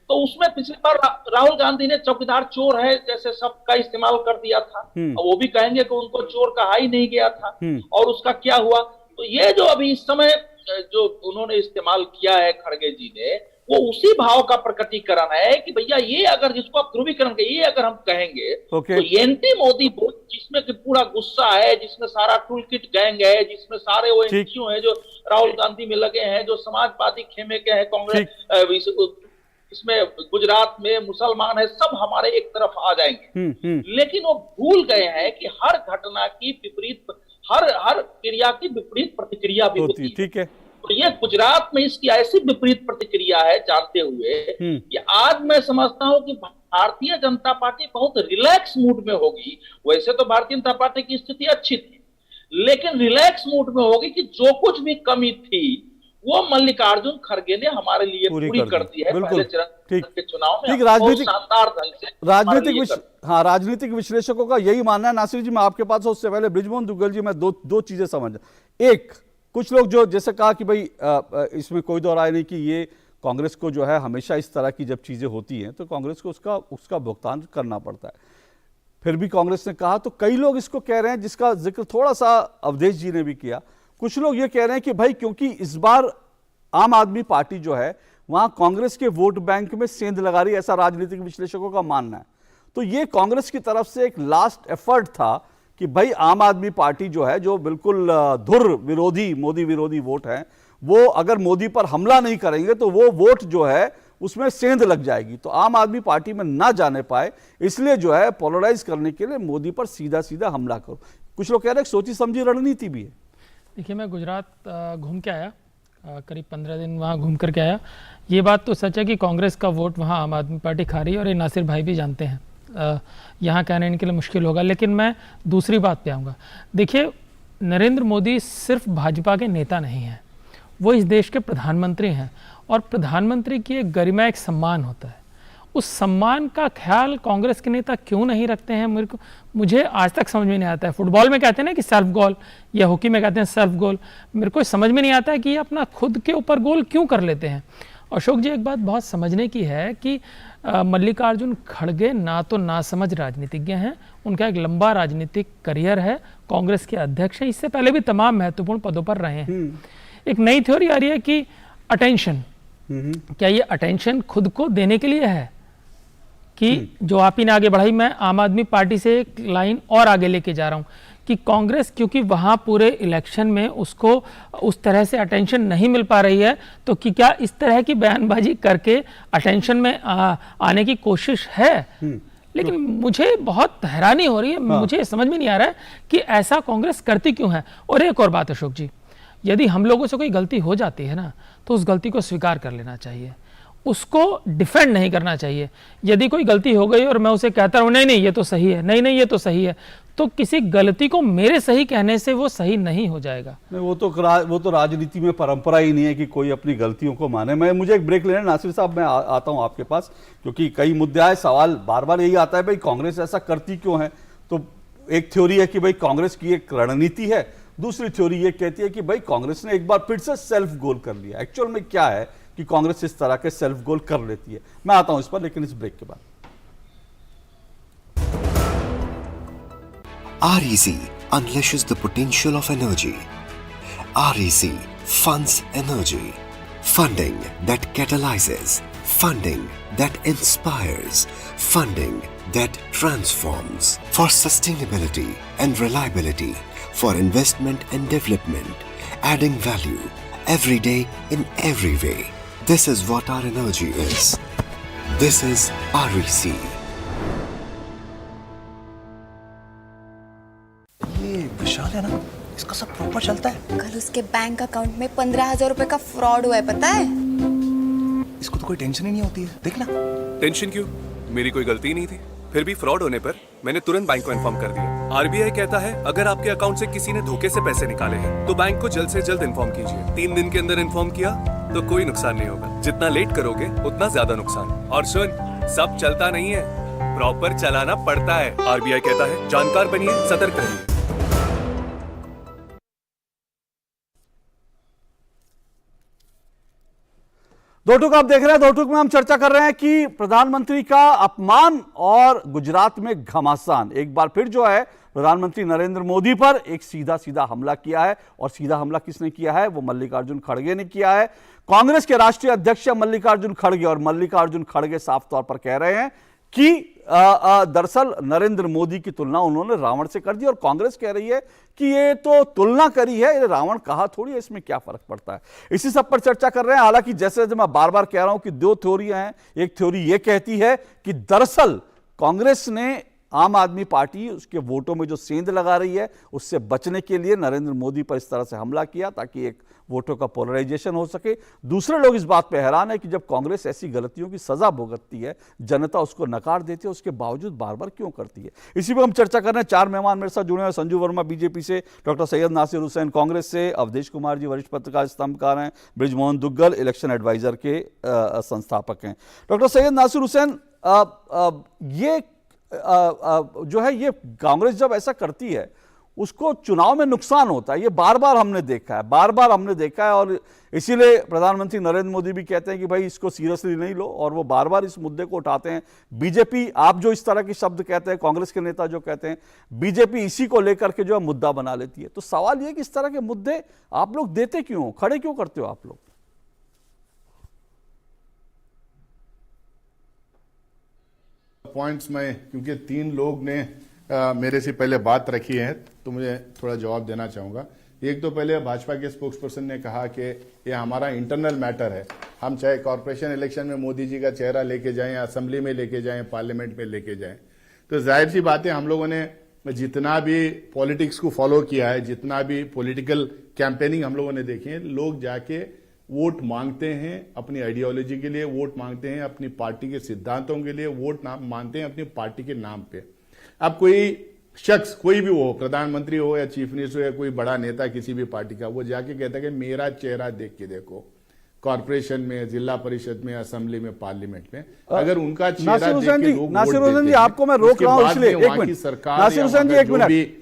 तो उसमें पिछली बार राहुल गांधी ने चौकीदार चोर है जैसे शब्द का इस्तेमाल कर दिया था, वो भी कहेंगे कि उनको चोर कहा ही नहीं गया था, और उसका क्या हुआ। तो ये जो अभी इस समय जो उन्होंने इस्तेमाल किया है खड़गे जी ने, वो उसी भाव का प्रकटीकरण है कि भैया ये अगर जिसको आप ध्रुवीकरण के ये अगर हम कहेंगे तो एंटी मोदी वोट, जिसमें कि पूरा गुस्सा है, जिसमें सारा टूल किट गैंग है, जिसमें सारे वो एनजीओ हैं जो राहुल गांधी में लगे हैं, जो समाजवादी खेमे के हैं, कांग्रेस इसमें गुजरात में मुसलमान है, सब हमारे एक तरफ आ जाएंगे। लेकिन वो भूल गए हैं कि हर घटना की विपरीत, हर क्रिया की विपरीत प्रतिक्रिया भी होती है। ठीक है, तो ये गुजरात में इसकी ऐसी विपरीत प्रतिक्रिया है, जानते हुए कि आज मैं समझता हूं कि भारतीय जनता पार्टी बहुत रिलैक्स मूड में होगी। वैसे तो भारतीय जनता पार्टी की स्थिति अच्छी थी, लेकिन रिलैक्स मूड में होगी कि जो कुछ भी कमी थी वो मल्लिकार्जुन खड़गे ने हमारे लिए पूरी कर दी है। पहले चरण के चुनाव में शानदार ढंग से राजनीतिक विश्लेषकों का यही मानना है। नासिर जी, मैं आपके पास उससे पहले बृजमोहन दुग्गल जी, मैं दो चीजें समझ, एक, कुछ लोग जो जैसे कहा कि भाई इसमें कोई दो राय नहीं कि ये कांग्रेस को जो है हमेशा इस तरह की जब चीजें होती हैं तो कांग्रेस को उसका भुगतान करना पड़ता है। फिर भी कांग्रेस ने कहा, तो कई लोग इसको कह रहे हैं, जिसका जिक्र थोड़ा सा अवधेश जी ने भी किया, कुछ लोग ये कह रहे हैं कि भाई क्योंकि इस बार आम आदमी पार्टी जो है वहां कांग्रेस के वोट बैंक में सेंध लगा रही है, ऐसा राजनीतिक विश्लेषकों का मानना है। तो ये कांग्रेस की तरफ से एक लास्ट एफर्ट था कि भाई आम आदमी पार्टी जो है, जो बिल्कुल धुर विरोधी, मोदी विरोधी वोट है, वो अगर मोदी पर हमला नहीं करेंगे तो वो वोट जो है उसमें सेंध लग जाएगी, तो आम आदमी पार्टी में ना जाने पाए, इसलिए जो है पोलराइज करने के लिए मोदी पर सीधा सीधा हमला करो। कुछ लोग कह रहे हैं सोची समझी रणनीति भी है। देखिए, मैं गुजरात घूम के आया, करीब 15 दिन वहाँ घूम करके आया। ये बात तो सच है कि कांग्रेस का वोट वहाँ आम आदमी पार्टी खा रही है, और ये नासिर भाई भी जानते हैं, यहाँ कहने इनके लिए मुश्किल होगा। लेकिन मैं दूसरी बात पे आऊँगा। देखिए, नरेंद्र मोदी सिर्फ भाजपा के नेता नहीं हैं, वो इस देश के प्रधानमंत्री हैं, और प्रधानमंत्री की एक गरिमा, एक सम्मान होता है। उस सम्मान का ख्याल कांग्रेस के नेता क्यों नहीं रखते हैं, मुझे आज तक समझ में नहीं आता है। फुटबॉल में कहते हैं ना कि सेल्फ गोल, या हॉकी में कहते हैं सेल्फ गोल, मेरे को समझ में नहीं आता है कि ये अपना खुद के ऊपर गोल क्यों कर लेते हैं। अशोक जी, एक बात बहुत समझने की है कि मल्लिकार्जुन खड़गे ना तो नासमझ राजनीतिज्ञ हैं, उनका एक लंबा राजनीतिक करियर है, कांग्रेस के अध्यक्ष हैं, इससे पहले भी तमाम महत्वपूर्ण पदों पर रहे हैं। एक नई थ्योरी आ रही है कि अटेंशन, क्या ये अटेंशन खुद को देने के लिए है कि जो आप ही ने आगे बढ़ाई, मैं आम आदमी पार्टी से एक लाइन और आगे लेके जा रहा हूं कि कांग्रेस क्योंकि वहां पूरे इलेक्शन में उसको उस तरह से अटेंशन नहीं मिल पा रही है, तो कि क्या इस तरह की बयानबाजी करके अटेंशन में आने की कोशिश है। लेकिन मुझे बहुत हैरानी हो रही है, मुझे समझ में नहीं आ रहा है कि ऐसा कांग्रेस करती क्यों है। और एक और बात अशोक जी, यदि हम लोगों से कोई गलती हो जाती है ना, तो उस गलती को स्वीकार कर लेना चाहिए, उसको डिफेंड नहीं करना चाहिए। यदि कोई गलती हो गई और मैं उसे कहता हूं नहीं नहीं ये तो सही है, नहीं नहीं ये तो सही है, तो किसी गलती को मेरे सही कहने से वो सही नहीं हो जाएगा। नहीं, वो तो राजनीति में परंपरा ही नहीं है कि कोई अपनी गलतियों को माने। मुझे एक ब्रेक लेना है नासिर साहब, मैं आता हूं आपके पास, क्योंकि कई मुद्दे आए, सवाल बार बार यही आता है भाई कांग्रेस ऐसा करती क्यों है। तो एक थ्योरी है कि भाई कांग्रेस की एक रणनीति है, दूसरी थ्योरी ये कहती है कि भाई कांग्रेस ने एक बार फिर से सेल्फ गोल कर लिया। एक्चुअल में क्या है कि कांग्रेस इस तरह के सेल्फ गोल कर लेती है। मैं आता हूं इस पर, लेकिन इस ब्रेक के बाद। REC unleashes the potential of energy. REC funds energy. Funding that catalyzes. Funding that inspires. Funding that transforms. For sustainability and reliability. For investment and development. Adding value every day in every way. This is what our energy is. This is REC. विशाल है ना, इसका सब proper चलता है। कल उसके bank account में 15,000 रुपए का फ्रॉड हुआ है, पता है? इसको तो कोई टेंशन ही नहीं होती है, देखना। टेंशन क्यों? मेरी कोई गलती ही नहीं थी। फिर भी फ्रॉड होने पर मैंने तुरंत बैंक को इन्फॉर्म कर दिया। आरबीआई कहता है अगर आपके अकाउंट से किसी ने धोखे से पैसे निकाले हैं तो बैंक को जल्द से जल्द इन्फॉर्म कीजिए। 3 दिन के अंदर इन्फॉर्म किया तो कोई नुकसान नहीं होगा। जितना लेट करोगे उतना ज्यादा नुकसान। और सुन, सब चलता नहीं है, प्रॉपर चलाना पड़ता है। आरबीआई कहता है जानकार बनिए, सतर्क रहिए। दो टूक आप देख रहे हैं। दो टूक में हम चर्चा कर रहे हैं कि प्रधानमंत्री का अपमान और गुजरात में घमासान। एक बार फिर जो है प्रधानमंत्री नरेंद्र मोदी पर एक सीधा सीधा हमला किया है, और सीधा हमला किसने किया है? वो मल्लिकार्जुन खड़गे ने किया है। कांग्रेस के राष्ट्रीय अध्यक्ष मल्लिकार्जुन खड़गे, और मल्लिकार्जुन खड़गे साफ तौर पर कह रहे हैं कि दरअसल नरेंद्र मोदी की तुलना उन्होंने रावण से कर दी, और कांग्रेस कह रही है कि ये तो तुलना करी है, ये रावण कहा थोड़ी है, इसमें क्या फर्क पड़ता है। इसी सब पर चर्चा कर रहे हैं। हालांकि जैसे मैं बार बार कह रहा हूं कि 2 थ्योरियां हैं। एक थ्योरी ये कहती है कि दरअसल कांग्रेस ने आम आदमी पार्टी उसके वोटों में जो सेंध लगा रही है उससे बचने के लिए नरेंद्र मोदी पर इस तरह से हमला किया ताकि एक वोटों का पोलराइजेशन हो सके। दूसरे लोग इस बात पे हैरान है कि जब कांग्रेस ऐसी गलतियों की सजा भुगतती है, जनता उसको नकार देती है, उसके बावजूद बार बार क्यों करती है। इसी पर हम चर्चा कर रहे हैं। 4 मेहमान मेरे साथ जुड़े हैं। संजू वर्मा बीजेपी से, डॉक्टर सैयद नासिर हुसैन कांग्रेस से, अवधेश कुमार जी वरिष्ठ पत्रकार स्तंभकार हैं, ब्रिजमोहन दुग्गल इलेक्शन एडवाइजर के संस्थापक हैं। डॉक्टर सैयद नासिर हुसैन, ये जो है ये कांग्रेस जब ऐसा करती है उसको चुनाव में नुकसान होता है। ये बार बार हमने देखा है, और इसीलिए प्रधानमंत्री नरेंद्र मोदी भी कहते हैं कि भाई इसको सीरियसली नहीं लो, और वो बार बार इस मुद्दे को उठाते हैं। बीजेपी, आप जो इस तरह के शब्द कहते हैं, कांग्रेस के नेता जो कहते हैं, बीजेपी इसी को लेकर के जो है मुद्दा बना लेती है। तो सवाल ये कि इस तरह के मुद्दे आप लोग देते क्यों, खड़े क्यों करते हो आप लोग? पॉइंट्स में, क्योंकि 3 लोग ने मेरे से पहले बात रखी है तो मुझे थोड़ा जवाब देना चाहूंगा। एक तो पहले भाजपा के स्पोक्स पर्सन ने कहा कि ये हमारा इंटरनल मैटर है, हम चाहे कॉर्पोरेशन इलेक्शन में मोदी जी का चेहरा लेके जाएं, असेंबली में लेके जाएं, पार्लियामेंट में लेके जाएं। तो जाहिर सी बात है, हम लोगों ने जितना भी पॉलिटिक्स को फॉलो किया है, जितना भी पॉलिटिकल कैंपेनिंग हम लोगों ने देखी है, लोग जाके वोट मांगते हैं अपनी आइडियोलॉजी के लिए, वोट मांगते हैं अपनी पार्टी के सिद्धांतों के लिए, वोट मांगते हैं अपनी पार्टी के नाम पे। अब कोई शख्स, कोई भी हो, प्रधानमंत्री हो या चीफ मिनिस्टर हो या कोई बड़ा नेता किसी भी पार्टी का, वो जाके कहता है कि मेरा चेहरा देख के देखो, कॉर्पोरेशन में, जिला परिषद में, असेंबली में, पार्लियामेंट में, अगर उनका चेहरा देख के लोग नासिर हुसैन जी, आपको मैं रोक रहा हूं इसलिए एक मिनट। नासिर हुसैन जी, एक मिनट।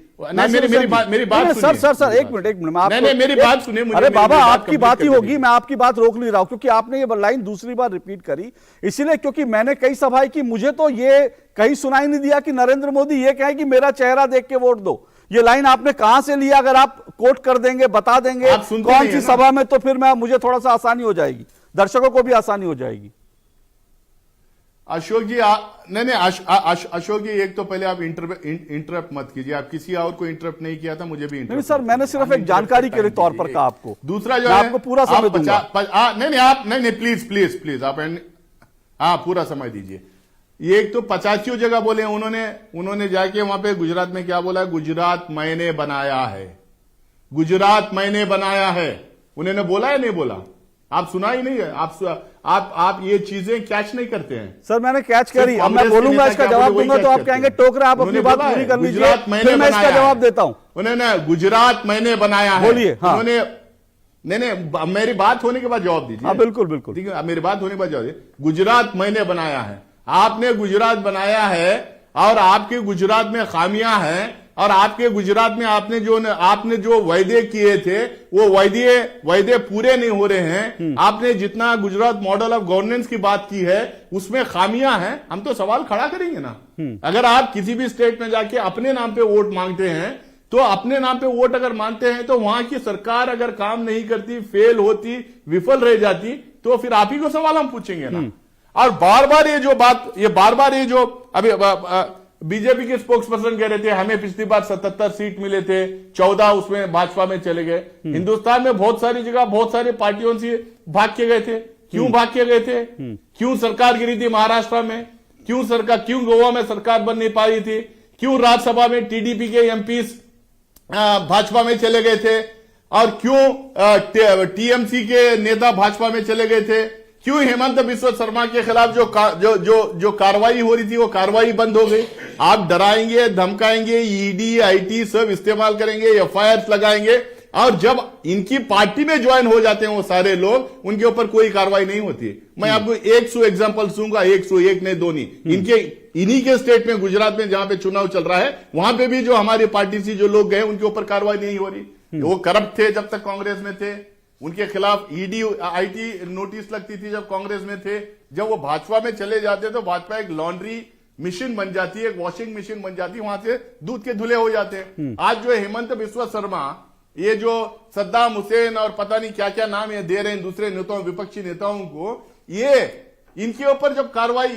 मेरी बात सर एक मिनट नहीं, मेरी बात सुनिए। अरे बाबा, आपकी बात ही होगी, मैं आपकी बात रोक नहीं रहा हूं, क्योंकि आपने ये लाइन दूसरी बार रिपीट करी, इसीलिए क्योंकि मैंने कई सभाएं की, मुझे तो ये कहीं सुनाई नहीं दिया कि नरेंद्र मोदी ये कहे कि मेरा चेहरा देख के वोट दो। ये लाइन आपने कहां से लिया? अगर आप कोट कर देंगे, बता देंगे कौन सी सभा में, तो फिर मुझे थोड़ा सा आसानी हो जाएगी, दर्शकों को भी आसानी हो जाएगी। अशोक जी, नहीं, अशोक जी, एक तो पहले आप इंटरप्ट मत कीजिए। आप किसी और को इंटरप्ट नहीं किया था, मुझे भी नहीं सर, मैंने सिर्फ एक जानकारी के तौर पर कहा आपको। दूसरा जो है, आपको पूरा समय दूंगा। नहीं, प्लीज आप पूरा समय दीजिए। ये एक तो 85 जगह बोले उन्होंने जाके वहां पे गुजरात में क्या बोला? गुजरात मैंने बनाया है, गुजरात मैंने बनाया है। उन्होंने बोला है, नहीं बोला? आप सुना ही नहीं है, आप ये चीजें कैच नहीं करते हैं। सर मैंने कैच करी, अब मैं बोलूंगा इसका जवाब दूंगा तो आप कहेंगे टोक रहे, आप अपनी बात पूरी कर लीजिए, फिर मैं इसका जवाब देता हूं। उन्होंने गुजरात मैंने बनाया है, बोलिए। हाँ। उन्होंने नहीं, मेरी बात होने के बाद जवाब दीजिए। हाँ बिल्कुल बिल्कुल, ठीक है, मेरी बात होने के बाद जवाब दीजिए। गुजरात मैंने बनाया है, आपने गुजरात बनाया है, और आपके गुजरात में खामियां हैं, और आपके गुजरात में आपने जो वायदे किए थे वो वायदे पूरे नहीं हो रहे हैं। आपने जितना गुजरात मॉडल ऑफ गवर्नेंस की बात की है उसमें खामियां हैं। हम तो सवाल खड़ा करेंगे ना, अगर आप किसी भी स्टेट में जाके अपने नाम पे वोट मांगते हैं तो अपने नाम पे वोट अगर मांगते हैं तो वहां की सरकार अगर काम नहीं करती, फेल होती, विफल रह जाती, तो फिर आप ही को सवाल हम पूछेंगे ना। और बार बार ये जो अभी बीजेपी के स्पोक्स पर्सन कह रहे थे हमें पिछली बार 77 सीट मिले थे, 14 उसमें भाजपा में चले गए। हिंदुस्तान में बहुत सारी जगह बहुत सारी पार्टियों से भाग के गए थे। क्यों भाग के गए थे? क्यों सरकार गिरी थी महाराष्ट्र में? क्यों गोवा में सरकार बन नहीं पा रही थी? क्यों राज्यसभा में टीडीपी के एमपीस भाजपा में चले गए थे? और क्यों टीएमसी के नेता भाजपा में चले गए थे? क्यों हेमंत बिस्वा शर्मा के खिलाफ जो कार्रवाई हो रही थी वो कार्रवाई बंद हो गई? आप डराएंगे, धमकाएंगे, ईडी आईटी सब इस्तेमाल करेंगे, एफआईआर लगाएंगे, और जब इनकी पार्टी में ज्वाइन हो जाते हैं वो सारे लोग, उनके ऊपर कोई कार्रवाई नहीं होती। मैं आपको 100 एग्जांपल दूंगा, 101 नहीं, 2 नहीं। इन्हीं के स्टेट में, गुजरात में जहां पे चुनाव चल रहा है, वहां पे भी जो हमारी पार्टी से जो लोग गए उनके ऊपर कार्रवाई नहीं हो रही। वो करप्ट थे जब तक कांग्रेस में थे, उनके खिलाफ ईडी आईटी नोटिस लगती थी जब कांग्रेस में थे। जब वो भाजपा में चले जाते तो भाजपा एक लॉन्ड्री मशीन बन जाती है, एक वॉशिंग मशीन बन जाती है, वहां से दूध के धुले हो जाते हैं। आज जो हेमंत बिस्वा शर्मा, ये जो सद्दाम हुसैन और पता नहीं क्या क्या नाम ये दे रहे हैं दूसरे नेताओं, विपक्षी नेताओं को, ये इनके ऊपर कार्रवाई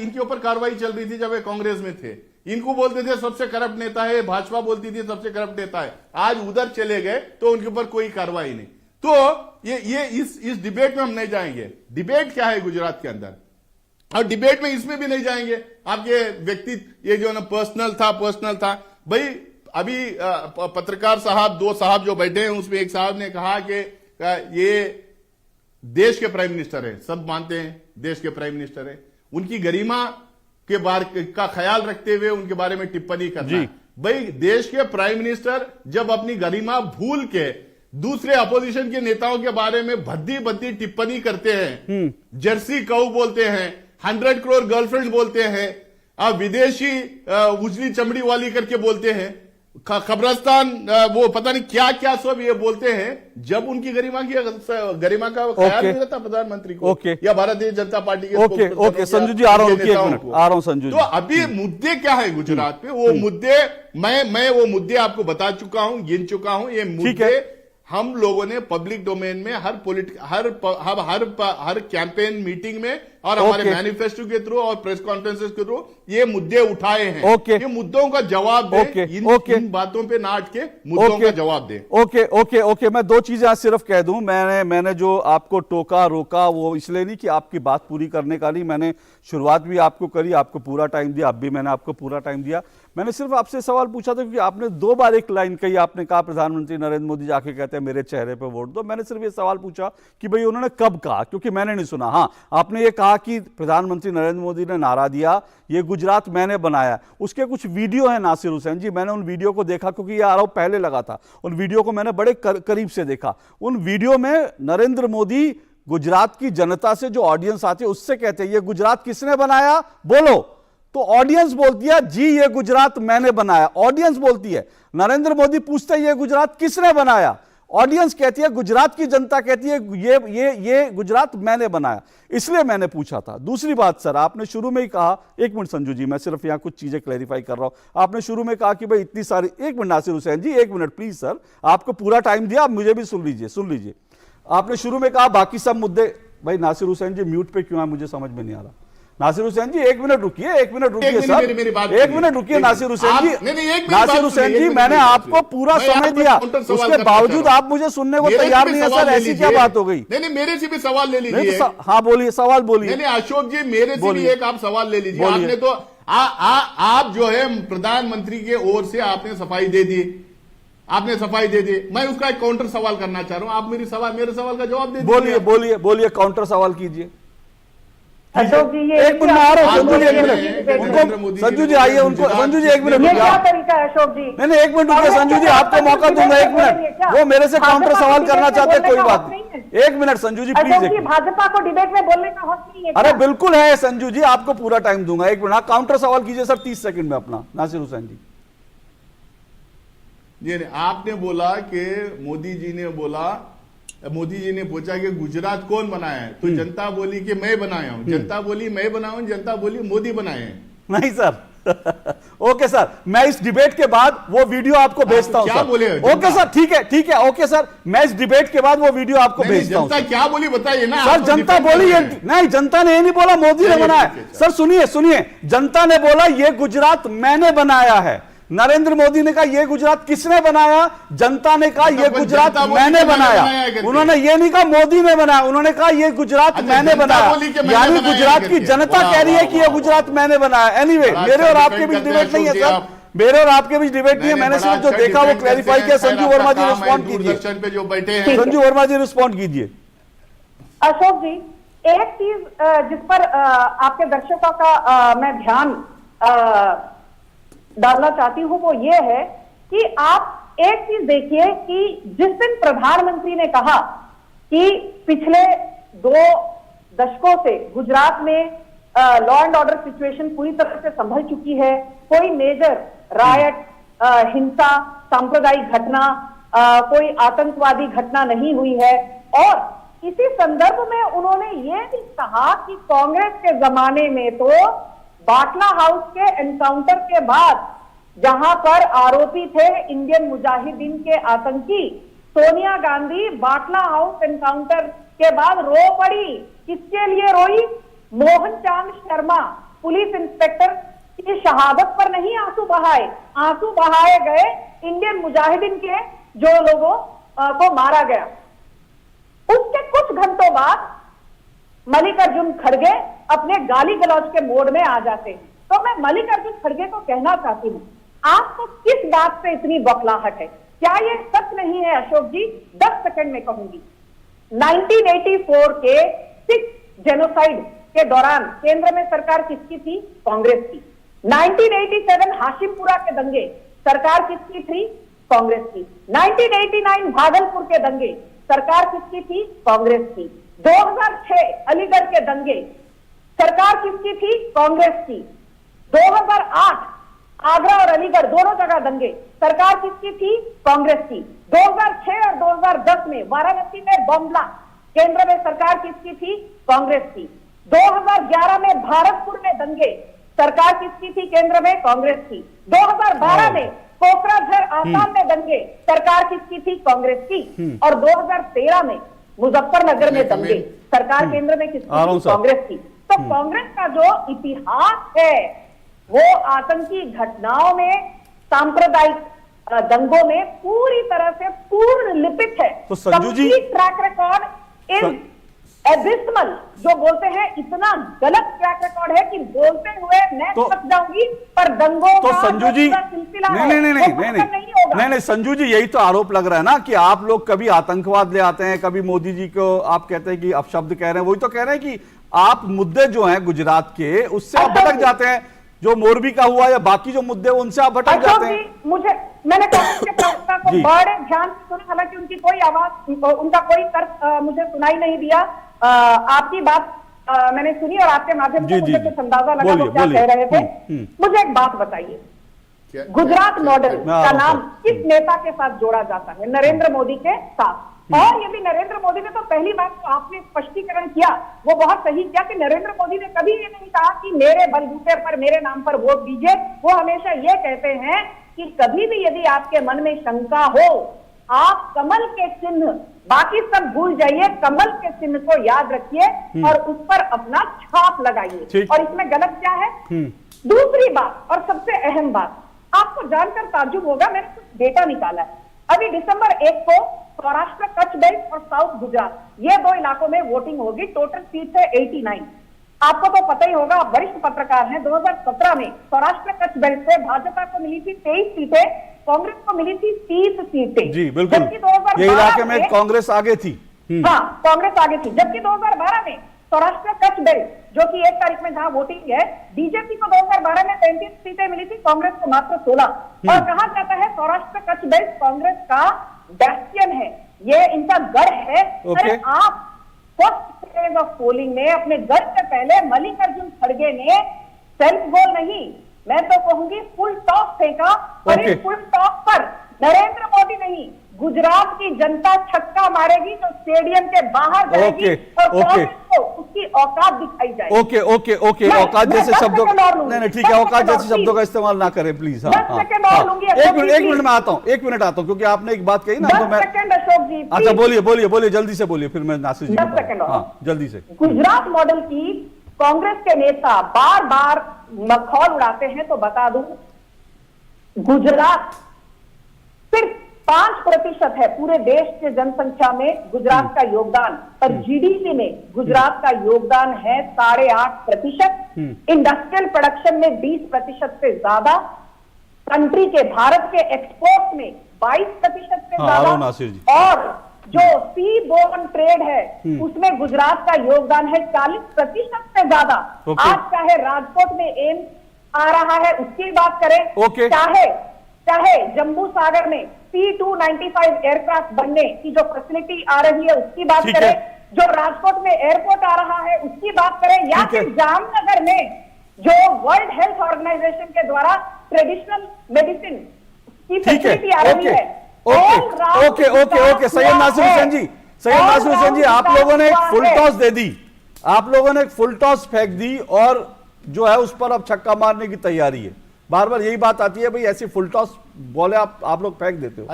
चल रही थी जब ये कांग्रेस में थे, इनको बोलते थे सबसे करप्ट नेता है, भाजपा बोलती थी सबसे करप्ट नेता है। आज उधर चले गए तो उनके ऊपर कोई कार्रवाई नहीं। तो ये इस डिबेट में हम नहीं जाएंगे। डिबेट क्या है गुजरात के अंदर, और डिबेट में इसमें भी नहीं जाएंगे। आपके व्यक्ति ये जो ना पर्सनल था भाई। अभी पत्रकार साहब, 2 साहब जो बैठे हैं उसमें एक साहब ने कहा कि ये देश के प्राइम मिनिस्टर है, सब मानते हैं देश के प्राइम मिनिस्टर है, उनकी गरिमा के बारे का ख्याल रखते हुए उनके बारे में टिप्पणी करना। भाई देश के प्राइम मिनिस्टर जब अपनी गरिमा भूल के दूसरे अपोजिशन के नेताओं के बारे में भद्दी टिप्पणी करते हैं, जर्सी काऊ बोलते हैं, 100 करोड़ गर्लफ्रेंड बोलते हैं, विदेशी उजली चमड़ी वाली करके बोलते हैं, खबरस्तान वो पता नहीं क्या क्या सब ये बोलते हैं, जब उनकी गरिमा का ख्याल नहीं रहता प्रधानमंत्री को या भारतीय जनता पार्टी के। ओके संजू जी, आ रहा हूं संजू जी। तो अभी मुद्दे क्या है गुजरात में, वो मुद्दे मैं वो मुद्दे आपको बता चुका हूं, गिन चुका हूं। ये मुद्दे हम लोगों ने पब्लिक डोमेन में हर कैंपेन मीटिंग में और हमारे मैनिफेस्टो के थ्रू और प्रेस कॉन्फ्रेंसेस के थ्रू ये मुद्दे उठाए हैं। ये मुद्दों का जवाब दे, इन बातों पे ना अटके मुद्दों का जवाब दे। ओके मैं 2 चीजें आज सिर्फ कह दूं। मैंने जो आपको टोका रोका वो इसलिए नहीं कि आपकी बात पूरी करने का नहीं, मैंने शुरुआत भी आपको करी, आपको पूरा टाइम दिया, अब भी मैंने आपको पूरा टाइम दिया। मैंने सिर्फ आपसे सवाल पूछा था क्योंकि आपने 2 बार एक लाइन कही, आपने कहा प्रधानमंत्री नरेंद्र मोदी जाके कहते हैं मेरे चेहरे पे वोट दो। मैंने सिर्फ ये सवाल पूछा कि भाई उन्होंने कब कहा, क्योंकि मैंने नहीं सुना। हाँ, आपने ये कहा कि प्रधानमंत्री नरेंद्र मोदी ने नारा दिया ये गुजरात मैंने बनाया। उसके कुछ वीडियो हैं नासिर हुसैन जी, मैंने उन वीडियो को देखा क्योंकि ये आरोप पहले लगा था। उन वीडियो को मैंने बड़े करीब से देखा। उन वीडियो में नरेंद्र मोदी गुजरात की जनता से, जो ऑडियंस आती है उससे कहते हैं ये गुजरात किसने बनाया बोलो, तो ऑडियंस बोलती है जी ये गुजरात मैंने बनाया। ऑडियंस बोलती है, नरेंद्र मोदी पूछते हैं ये गुजरात किसने बनाया, ऑडियंस कहती है, गुजरात की जनता कहती है ये गुजरात मैंने बनाया। इसलिए मैंने पूछा था। दूसरी बात सर, आपने शुरू में ही कहा, 1 मिनट संजू जी, मैं सिर्फ यहां कुछ चीजें क्लैरिफाई कर रहा हूं। आपने शुरू में कहा कि भाई इतनी सारी, 1 minute Nasir Hussain ji, 1 minute please sir, आपको पूरा टाइम दिया, आप मुझे भी सुन लीजिए। आपने शुरू में कहा बाकी सब मुद्दे, भाई नासिर हुसैन जी म्यूट पे क्यों है मुझे समझ में नहीं आ रहा। नासिर हुसैन जी 1 मिनट रुकिए सर, 1 मिनट रुकिए नासिर हुसैन जी, मैंने आपको पूरा समय दिया, उसके बावजूद आप मुझे सुनने को तैयार नहीं है सर, ऐसी क्या बात हो गई। नहीं, मेरे से भी सवाल ले लीजिए। हाँ बोलिए, सवाल बोलिए। नहीं अशोक जी, मेरे से भी एक आप सवाल ले लीजिए। आपने तो आप जो है प्रधानमंत्री के ओर से आपने सफाई दे दी, आपने सफाई दे दी। मैं उसका एक काउंटर सवाल करना चाह रहा हूं, आप मेरे सवाल का जवाब दे दीजिए। बोलिए बोलिए बोलिए, काउंटर सवाल कीजिए। अशोक जी, ये एक मिनट में आ रहा हूं, संजू जी एक मिनट, नरेंद्र मोदी संजू जी आइए, उनको संजू जी एक मिनट ये रुकिए क्या आप। तरीका है अशोक जी? नहीं एक मिनट रुकिए संजू जी, आपको मौका दूंगा, एक मिनट। वो मेरे से काउंटर सवाल करना चाहते हैं, कोई बात नहीं, एक मिनट संजू जी प्लीज। अशोक जी, भाजपा को डिबेट में बोलने का हक नहीं है? अरे बिल्कुल है संजू जी, आपको पूरा टाइम दूंगा, एक मिनट। काउंटर सवाल कीजिए सर, 30 सेकंड में अपना। नासिर हुसैन जी जी, आपने बोला कि मोदी जी ने पूछा कि गुजरात कौन बनाया है, तो जनता बोली कि मैं बनाया हूं। जनता बोली मैं बनाया हूं, जनता बोली मोदी बनाए हैं। नहीं सर ओके सर, मैं इस डिबेट के बाद वो वीडियो आपको भेजता हूं। क्या बोले? ओके सर, ठीक है ओके सर, मैं इस डिबेट के बाद वो वीडियो आपको भेजता हूं। जनता क्या बोली बताइए ना सर। जनता बोली ये नहीं, जनता ने ये नहीं बोला मोदी ने बनाया। सर सुनिए, जनता ने बोला ये गुजरात मैंने बनाया है। नरेंद्र मोदी ने कहा ये गुजरात किसने बनाया, जनता ने कहा ये गुजरात मैंने बनाया। उन्होंने ये नहीं कहा मोदी ने बनाया, उन्होंने कहा ये गुजरात मैंने बनाया। यानी गुजरात की जनता कह रही है कि ये गुजरात मैंने बनाया। एनीवे, मेरे और आपके बीच डिबेट नहीं है सर, मेरे और आपके बीच डिबेट नहीं है। मैंने सिर्फ जो देखा वो क्लैरिफाई किया। संजू वर्मा जी रिस्पॉन्ड कीजिए, पे जो बैठे हैं संजू वर्मा जी रिस्पॉन्ड कीजिए। अशोक जी, एक चीज जिस पर आपके दर्शकों का मैं ध्यान डालना चाहती हूं वो ये है कि आप एक चीज देखिए कि जिस दिन प्रधानमंत्री ने कहा कि पिछले 2 दशकों से गुजरात में लॉ एंड ऑर्डर सिचुएशन पूरी तरह से संभल चुकी है, कोई मेजर रायट, हिंसा, सांप्रदायिक घटना, कोई आतंकवादी घटना नहीं हुई है, और इसी संदर्भ में उन्होंने ये भी कहा कि कांग्रेस के जमाने में तो बाटला हाउस के एनकाउंटर के बाद, जहां पर आरोपी थे इंडियन मुजाहिदीन के आतंकी, सोनिया गांधी बाटला हाउस एनकाउंटर के बाद रो पड़ी। किसके लिए रोई? मोहन चांद शर्मा पुलिस इंस्पेक्टर की शहादत पर नहीं आंसू बहाए गए इंडियन मुजाहिदीन के जो लोगों को मारा गया। उसके कुछ घंटों बाद मल्लिकार्जुन खड़गे अपने गाली गलौज के मोड में आ जाते हैं। तो मैं मल्लिकार्जुन खड़गे को कहना चाहती हूं, आपको किस बात से इतनी बौखलाहट है? क्या ये सच नहीं है अशोक जी? 10 सेकंड में कहूंगी। 1984 के 6 जेनोसाइड के दौरान केंद्र में सरकार किसकी थी? कांग्रेस की। 1987 हाशिमपुरा के दंगे, सरकार किसकी थी? कांग्रेस की। 1989 भागलपुर के दंगे, सरकार किसकी थी? कांग्रेस की। 2006 अलीगढ़ के दंगे, सरकार किसकी थी? कांग्रेस की। 2008 आगरा और अलीगढ़ दोनों जगह दंगे, सरकार किसकी थी? कांग्रेस की। 2006 और 2010 में वाराणसी में बम ब्लास्ट, केंद्र में सरकार किसकी थी? कांग्रेस की। 2011 में भारतपुर में दंगे, सरकार किसकी थी? केंद्र में कांग्रेस की। 2012 में कोकराझार आसाम में दंगे, सरकार किसकी थी? कांग्रेस की। और 2013 में मुजफ्फरनगर में दंगे, सरकार केंद्र में किसकी थी? कांग्रेस की। तो कांग्रेस का जो इतिहास है वो आतंकी घटनाओं में, सांप्रदायिक दंगों में पूरी तरह से पूर्ण लिपित है। तो संजू जी, ट्रैक रिकॉर्ड इज एबिस्मल, जो बोलते हैं इतना गलत ट्रैक रिकॉर्ड है कि बोलते हुए मैं थक जाऊंगी, पर दंगों तो का संजू जी सिलसिला नहीं संजू जी, यही तो आरोप लग रहा है ना कि आप लोग कभी आतंकवाद ले आते हैं, कभी मोदी जी को आप कहते हैं कि अपशब्द कह रहे हैं। वही तो कह रहे हैं कि आप मुद्दे जो हैं गुजरात के, उससे आप भटक जाते हैं। जो मोरबी का हुआ या बाकी जो मुद्दे उनसे आप भटक जाते हैं। मैंने कांग्रेस के प्रवक्ता को बड़े ध्यान से सुना, हालांकि उनकी कोई आवाज, उनका कोई तर्क मुझे सुनाई नहीं दिया। आपकी बात मैंने सुनी और आपके माध्यम से मुझे कुछ अंदाजा लगा वो क्या कह रहे थे। मुझे एक बात बताइए, गुजरात मॉडल का नाम किस नेता के साथ जोड़ा जाता है? नरेंद्र मोदी के साथ। और यदि नरेंद्र मोदी ने, तो पहली बात तो आपने स्पष्टीकरण किया, वो बहुत सही किया कि नरेंद्र मोदी ने कभी ये नहीं कहा कि मेरे बलबूते पर, मेरे नाम पर वोट दीजिए। वो हमेशा ये कहते हैं कि कभी भी यदि आपके मन में शंका हो, आप कमल के चिन्ह, बाकी सब भूल जाइए, कमल के चिन्ह को याद रखिए और उस पर अपना छाप लगाइए। और इसमें गलत क्या है? दूसरी बात और सबसे अहम बात, आपको जानकर ताज्जुब होगा, मैंने कुछ डेटा निकाला है। अभी दिसंबर 1 को सौराष्ट्र, कच्छ बेल्ट और साउथ गुजरात, ये 2 इलाकों में वोटिंग होगी। टोटल सीट है 89। आपको तो पता ही होगा, आप वरिष्ठ पत्रकार हैं, 2017 में सौराष्ट्र कच्छ बेल्ट से भाजपा को मिली थी 23 सीटें, कांग्रेस को मिली थी 30 सीटें। जी बिल्कुल, जबकि 2012 ये इलाके में कांग्रेस आगे थी। हाँ, कांग्रेस आगे थी। जबकि 2012 में सौराष्ट्र कच्छ बेल्ट, जो कि 1 तारीख में जहां वोटिंग है, बीजेपी को 2012 में 33 सीटें मिली थी, कांग्रेस को मात्र 16। और कहा जाता है सौराष्ट्र कच्छ बेल्ट कांग्रेस का बैस्टियन है, ये इनका गढ़ है। अरे आप फर्स्ट फेज ऑफ पोलिंग में अपने गढ़ से पहले मल्लिकार्जुन खड़गे ने सेल्फ गोल नहीं, मैं तो कहूंगी फुल टॉस फेंका, और इस फुल टॉस पर नरेंद्र मोदी नहीं, गुजरात की जनता छक्का मारेगी जो स्टेडियम के बाहर जाएगी और कांग्रेस को उसकी औकात दिखाई जाएगी। ओके ओके ओके, औकात जैसे शब्दों नहीं ठीक है, औकात जैसे शब्दों का इस्तेमाल ना करें प्लीज। हाँ, एक मिनट में आता हूँ, 1 मिनट आता हूँ, क्योंकि आपने एक बात कही ना, तो मैं अशोक जी, अच्छा बोलिए जल्दी से बोलिए, फिर मैं नासिर जी 10 सेकंड। हाँ जल्दी से। गुजरात मॉडल की कांग्रेस के नेता बार बार मखौल उड़ाते हैं, तो बता दूं गुजरात सिर्फ 5% है पूरे देश के जनसंख्या में गुजरात का योगदान, पर जीडीपी में गुजरात का योगदान है 8.5%, इंडस्ट्रियल प्रोडक्शन में 20% से ज्यादा, कंट्री के भारत के एक्सपोर्ट में 22% से ज्यादा, और जो सी बोर्न ट्रेड है उसमें गुजरात का योगदान है 40% से ज्यादा। आज चाहे राजकोट में एम्स आ रहा है उसकी बात करें, चाहे जम्मू सागर में C-295 एयरक्राफ्ट बनने की जो फैसिलिटी आ रही है उसकी बात करें, जो राजकोट में एयरपोर्ट आ रहा है उसकी बात करें, या फिर जामनगर में जो वर्ल्ड हेल्थ ऑर्गेनाइजेशन के द्वारा ट्रेडिशनल मेडिसिन की फैसिलिटी आ रही है। ओके सैयद नासिर हुसैन जी, आप लोगों ने एक फुल टॉस दे दी, आप लोगों ने एक फुल टॉस फेंक दी, और जो है उस पर अब छक्का मारने की तैयारी है। बार बार यही बात आती है भाई, ऐसी फुल टॉस बॉले आप लोग फेंक देते हो।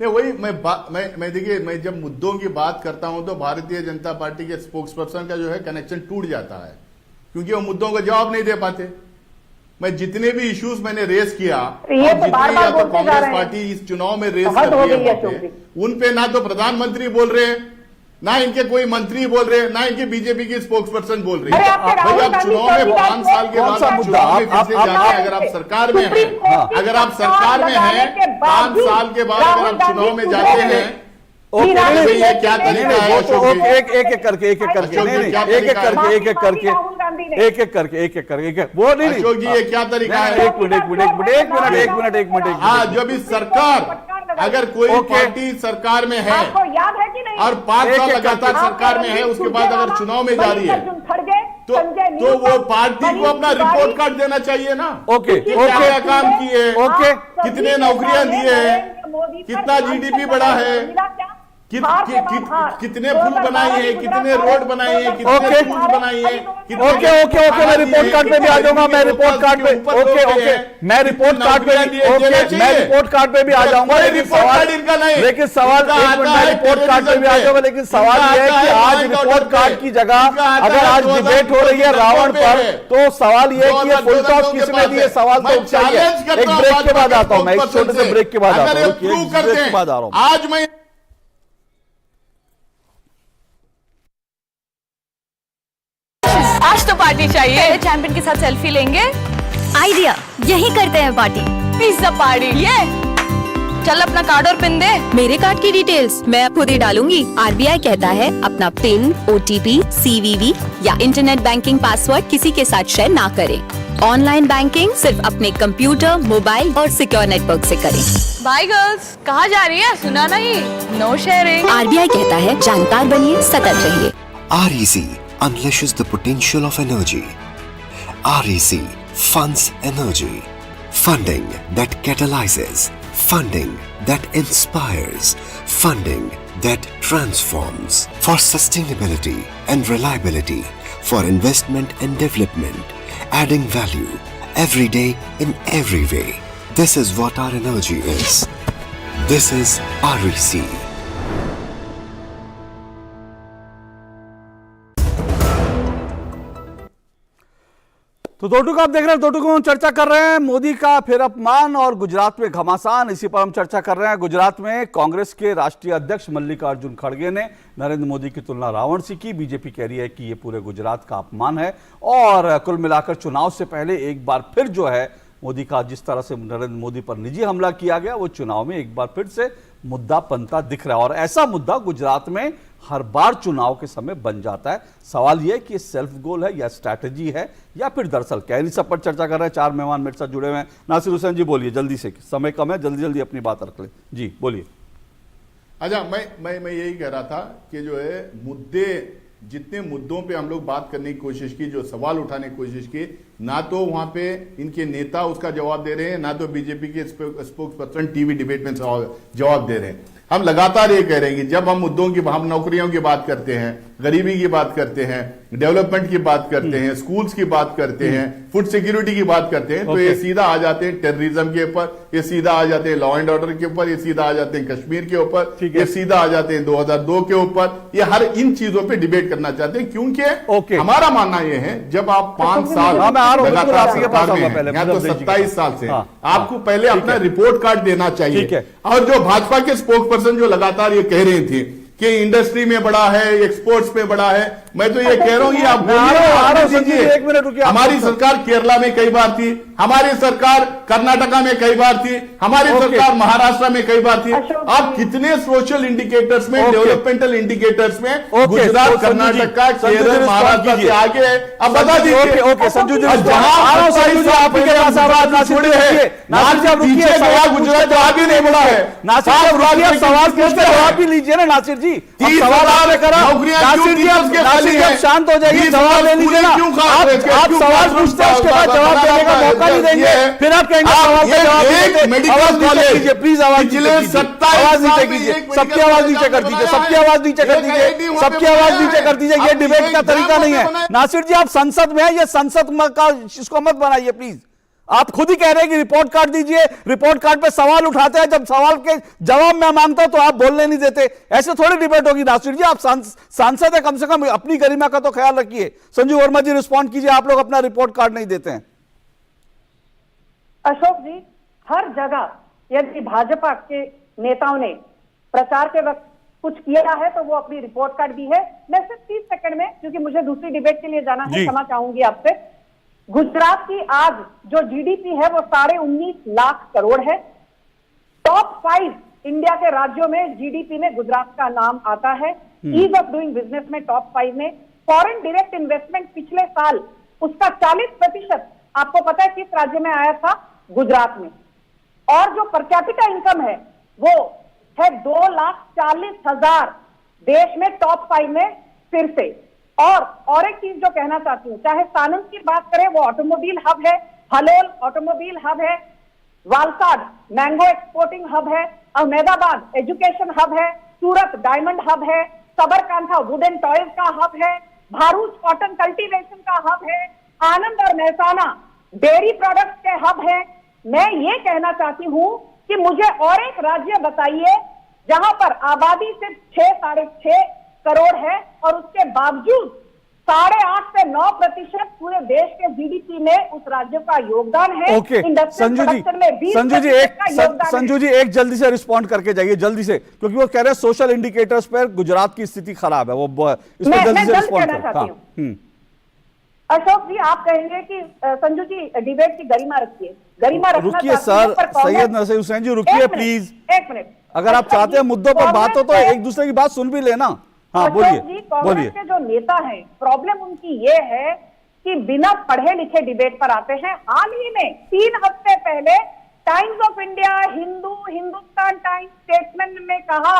नहीं, वही मैं देखिए, मैं जब मुद्दों की बात करता हूं तो भारतीय जनता पार्टी के स्पोक्स पर्सन का जो है कनेक्शन टूट जाता है, क्योंकि वो मुद्दों का जवाब नहीं दे पाते। मैं जितने भी इश्यूज मैंने रेस किया, जितने या तो कांग्रेस पार्टी इस चुनाव में रेस कर रही है, उन पे ना तो प्रधानमंत्री बोल रहे हैं, ना इनके कोई मंत्री बोल रहे हैं, ना इनके बीजेपी की स्पोक्स पर्सन बोल रही है। भाई आप चुनाव में 5 साल के बाद चुनाव में फिर से जाना है, अगर आप सरकार में हैं, अगर आप सरकार में हैं, 5 साल के बाद अगर आप चुनाव में जाते हैं, ये क्या तरीका है? एक करके वो नहीं अशोक जी, ये क्या तरीका है? एक मिनट। हाँ, जब इस सरकार, अगर कोई पार्टी सरकार में है, आपको याद है कि नहीं, और 5 साल लगातार सरकार में है, उसके बाद अगर चुनाव में जा रही है, तो वो पार्टी को अपना रिपोर्ट कार्ड देना चाहिए ना। क्या काम किए, कितने नौकरियां दिए हैं, कितना जीडीपी बढ़ा है, कितने पुल बनाए हैं, कितने रोड बनाए हैं, कितने पुल बनाए हैं। मैं रिपोर्ट कार्ड पे भी आ जाऊंगा, मैं रिपोर्ट कार्ड पे मैं रिपोर्ट कार्ड पे भी आ जाऊंगा, लेकिन सवाल मैं रिपोर्ट कार्ड पे भी आ जाऊंगा, लेकिन सवाल यह है कि आज रिपोर्ट कार्ड की जगह अगर आज डिबेट हो रही है रावण पर, तो सवाल यह है कि ये फुल टॉस किसने दिए, सवाल तो चाहिए। एक ब्रेक के बाद आता हूं, मैं एक छोटे से ब्रेक के बाद आता हूं, ब्रेक के बाद आ रहा हूं। आज मैं आज तो पार्टी चाहिए, चैंपियन के साथ सेल्फी लेंगे। आइडिया, यही करते हैं पार्टी, पिज्जा पार्टी। ये चल अपना कार्ड और पिन दे। मेरे कार्ड की डिटेल्स मैं खुद ही डालूंगी। आरबीआई कहता है अपना पिन, ओटीपी, सीवीवी या इंटरनेट बैंकिंग पासवर्ड किसी के साथ शेयर ना करें। ऑनलाइन बैंकिंग सिर्फ अपने कंप्यूटर, मोबाइल और सिक्योर नेटवर्क से करें। बाय गर्ल्स, कहाँ जा रही है? सुना नहीं, नो शेयरिंग। आरबीआई कहता है जानकार बनिए, सतर्क रहिए। REC unleashes the potential of energy. REC funds energy. Funding that catalyzes. Funding that inspires. Funding that transforms. For sustainability and reliability. For investment and development. Adding value every day in every way. This is what our energy is. This is REC. तो दो टूक आप देख रहे हैं, दो टूक में हम चर्चा कर रहे हैं मोदी का फिर अपमान और गुजरात में घमासान, इसी पर हम चर्चा कर रहे हैं। गुजरात में कांग्रेस के राष्ट्रीय अध्यक्ष मल्लिकार्जुन खड़गे ने नरेंद्र मोदी की तुलना रावण से की। बीजेपी कह रही है कि ये पूरे गुजरात का अपमान है और कुल मिलाकर चुनाव से पहले एक बार फिर जो है मोदी का जिस तरह से नरेंद्र मोदी पर निजी हमला किया गया वो चुनाव में एक बार फिर से मुद्दा बनता दिख रहा है और ऐसा मुद्दा गुजरात में हर बार चुनाव के समय बन जाता है। सवाल यह है कि सेल्फ गोल है या स्ट्रैटेजी है या फिर दरअसल क्या। इन सब पर चर्चा कर रहे हैं। 4 मेहमान मेरे साथ जुड़े हुए हैं। नासिर हुसैन जी बोलिए जल्दी से, समय कम है, जल्दी जल्दी अपनी बात रख ले जी, बोलिए। अच्छा, मैं यही कह रहा था कि जो है मुद्दे, जितने मुद्दों पे हम लोग बात करने की कोशिश की, जो सवाल उठाने की कोशिश की, ना तो वहां पे इनके नेता उसका जवाब दे रहे हैं, ना तो बीजेपी के स्पोक्स पर्सन टीवी डिबेट में जवाब दे रहे हैं। हम लगातार ये कह रहे हैं कि जब हम मुद्दों की, हम नौकरियों की बात करते हैं, गरीबी की बात करते हैं, डेवलपमेंट की बात करते हैं, स्कूल्स की बात करते हैं, फूड सिक्योरिटी की बात करते हैं, तो ये सीधा आ जाते हैं टेररिज्म के ऊपर, ये सीधा आ जाते हैं लॉ एंड ऑर्डर के ऊपर, ये सीधा आ जाते हैं कश्मीर के ऊपर, ये सीधा आ जाते हैं 2002 के ऊपर। ये हर इन चीजों पे डिबेट करना चाहते हैं क्योंकि हमारा मानना यह है जब आप 5 साल लगातार सरकार में हैं, या तो 27 साल से, आपको पहले अपना रिपोर्ट कार्ड देना चाहिए। और जो भाजपा के स्पोक्स पर्सन जो लगातार ये कह रहे थे कि इंडस्ट्री में बड़ा है, एक्सपोर्ट्स में बड़ा है, मैं तो ये कह रहा हूं, ये आप बोलिए। हमारी सरकार केरला में कई बार थी, हमारी सरकार कर्नाटका में कई बार थी, हमारी सरकार महाराष्ट्र में कई बार थी। आप कितने सोशल इंडिकेटर्स में, डेवलपमेंटल इंडिकेटर्स में गुजरात, कर्नाटका, केरल, महाराष्ट्र से आगे है? अब बता दीजिए। ओके संजू जी, गुजरात आगे नहीं बढ़ा है। सवाल पूछते जवाब भी लीजिए ना नासिर जी। सवाल आपने करा, नासिर जी आप शांत हो जाइए, जवाब ले लीजिए ना। आप सवाल पूछते हैं उसके बाद जवाब देने का मौका नहीं देंगे, फिर आप कहेंगे सवाल का जवाब देंगे। मेडिकल कॉलेज प्लीज आवाज नीचे कीजिए, सबकी आवाज नीचे कर दीजिए, सबकी आवाज नीचे कर दीजिए, सबकी आवाज नीचे कर दीजिए। ये डिबेट का तरीका नहीं है। नासिर जी आप संसद में है, ये संसद का इसको मत बनाइए प्लीज। आप खुद ही कह रहे हैं कि रिपोर्ट कार्ड दीजिए, रिपोर्ट कार्ड पे सवाल उठाते हैं, जब सवाल के जवाब मैं मांगता हूं तो आप बोलने नहीं देते। ऐसे थोड़ी डिबेट होगी नासिर जी। आप सांसद है, कम से कम अपनी गरिमा का तो ख्याल रखिए। संजू वर्मा जी रिस्पॉन्ड कीजिए, आप लोग अपना रिपोर्ट कार्ड नहीं देते हैं। अशोक जी, हर जगह यदि भाजपा के नेताओं ने प्रचार के वक्त कुछ किया है तो वो अपनी रिपोर्ट कार्ड दी है। मैं सिर्फ 30 सेकंड में, क्योंकि मुझे दूसरी डिबेट के लिए जाना है, क्षमा चाहूंगी आपसे। गुजरात की आज जो जीडीपी है वो 19.5 लाख करोड़ है। टॉप 5 इंडिया के राज्यों में जीडीपी में गुजरात का नाम आता है। ईज ऑफ डूइंग बिजनेस में टॉप 5 में। फॉरेन डायरेक्ट इन्वेस्टमेंट पिछले साल उसका 40% आपको पता है किस राज्य में आया था? गुजरात में। और जो पर कैपिटा इनकम है वो है 2,40,000, देश में टॉप 5 में फिर से। और एक चीज जो कहना चाहती हूं, चाहे सानंद की बात करें वो ऑटोमोबाइल हब है, हलोल ऑटोमोबाइल हब है, वालसाड मैंगो एक्सपोर्टिंग हब है, अहमदाबाद एजुकेशन हब है, सूरत डायमंड हब है, सबरकांठा वुड एंड टॉयज का हब है, भारूच कॉटन कल्टीवेशन का हब है, आनंद और महसाना डेयरी प्रोडक्ट्स के हब है। मैं ये कहना चाहती हूं कि मुझे और एक राज्य बताइए जहां पर आबादी सिर्फ 6-6.5 करोड़ है और उसके बावजूद 8.5 से 9% पूरे देश के जीडीपी में उस राज्य का योगदान है। ओके संजू जी एक जल्दी से रिस्पॉन्ड करके जाइए, जल्दी से, क्योंकि वो कह रहे हैं सोशल इंडिकेटर्स पर गुजरात की स्थिति खराब है। वो इस पर जल्दी से रिस्पॉन्ड करें। अशोक जी आप कहेंगे कि संजू जी डिबेट की गरिमा रखिए, गरिमा रखना। रुकिए सर, सैयद नसीर हुसैन जी रुकिए प्लीज। एक मिनट, अगर आप चाहते हैं मुद्दों पर बात हो तो एक दूसरे की बात सुन भी लेना। हाँ बोलिए। कांग्रेस के जो नेता हैं, प्रॉब्लम उनकी ये है कि बिना पढ़े लिखे डिबेट पर आते हैं। हाल ही में 3 हफ्ते पहले times of India, Hindu, Hindustan times, statesman में कहा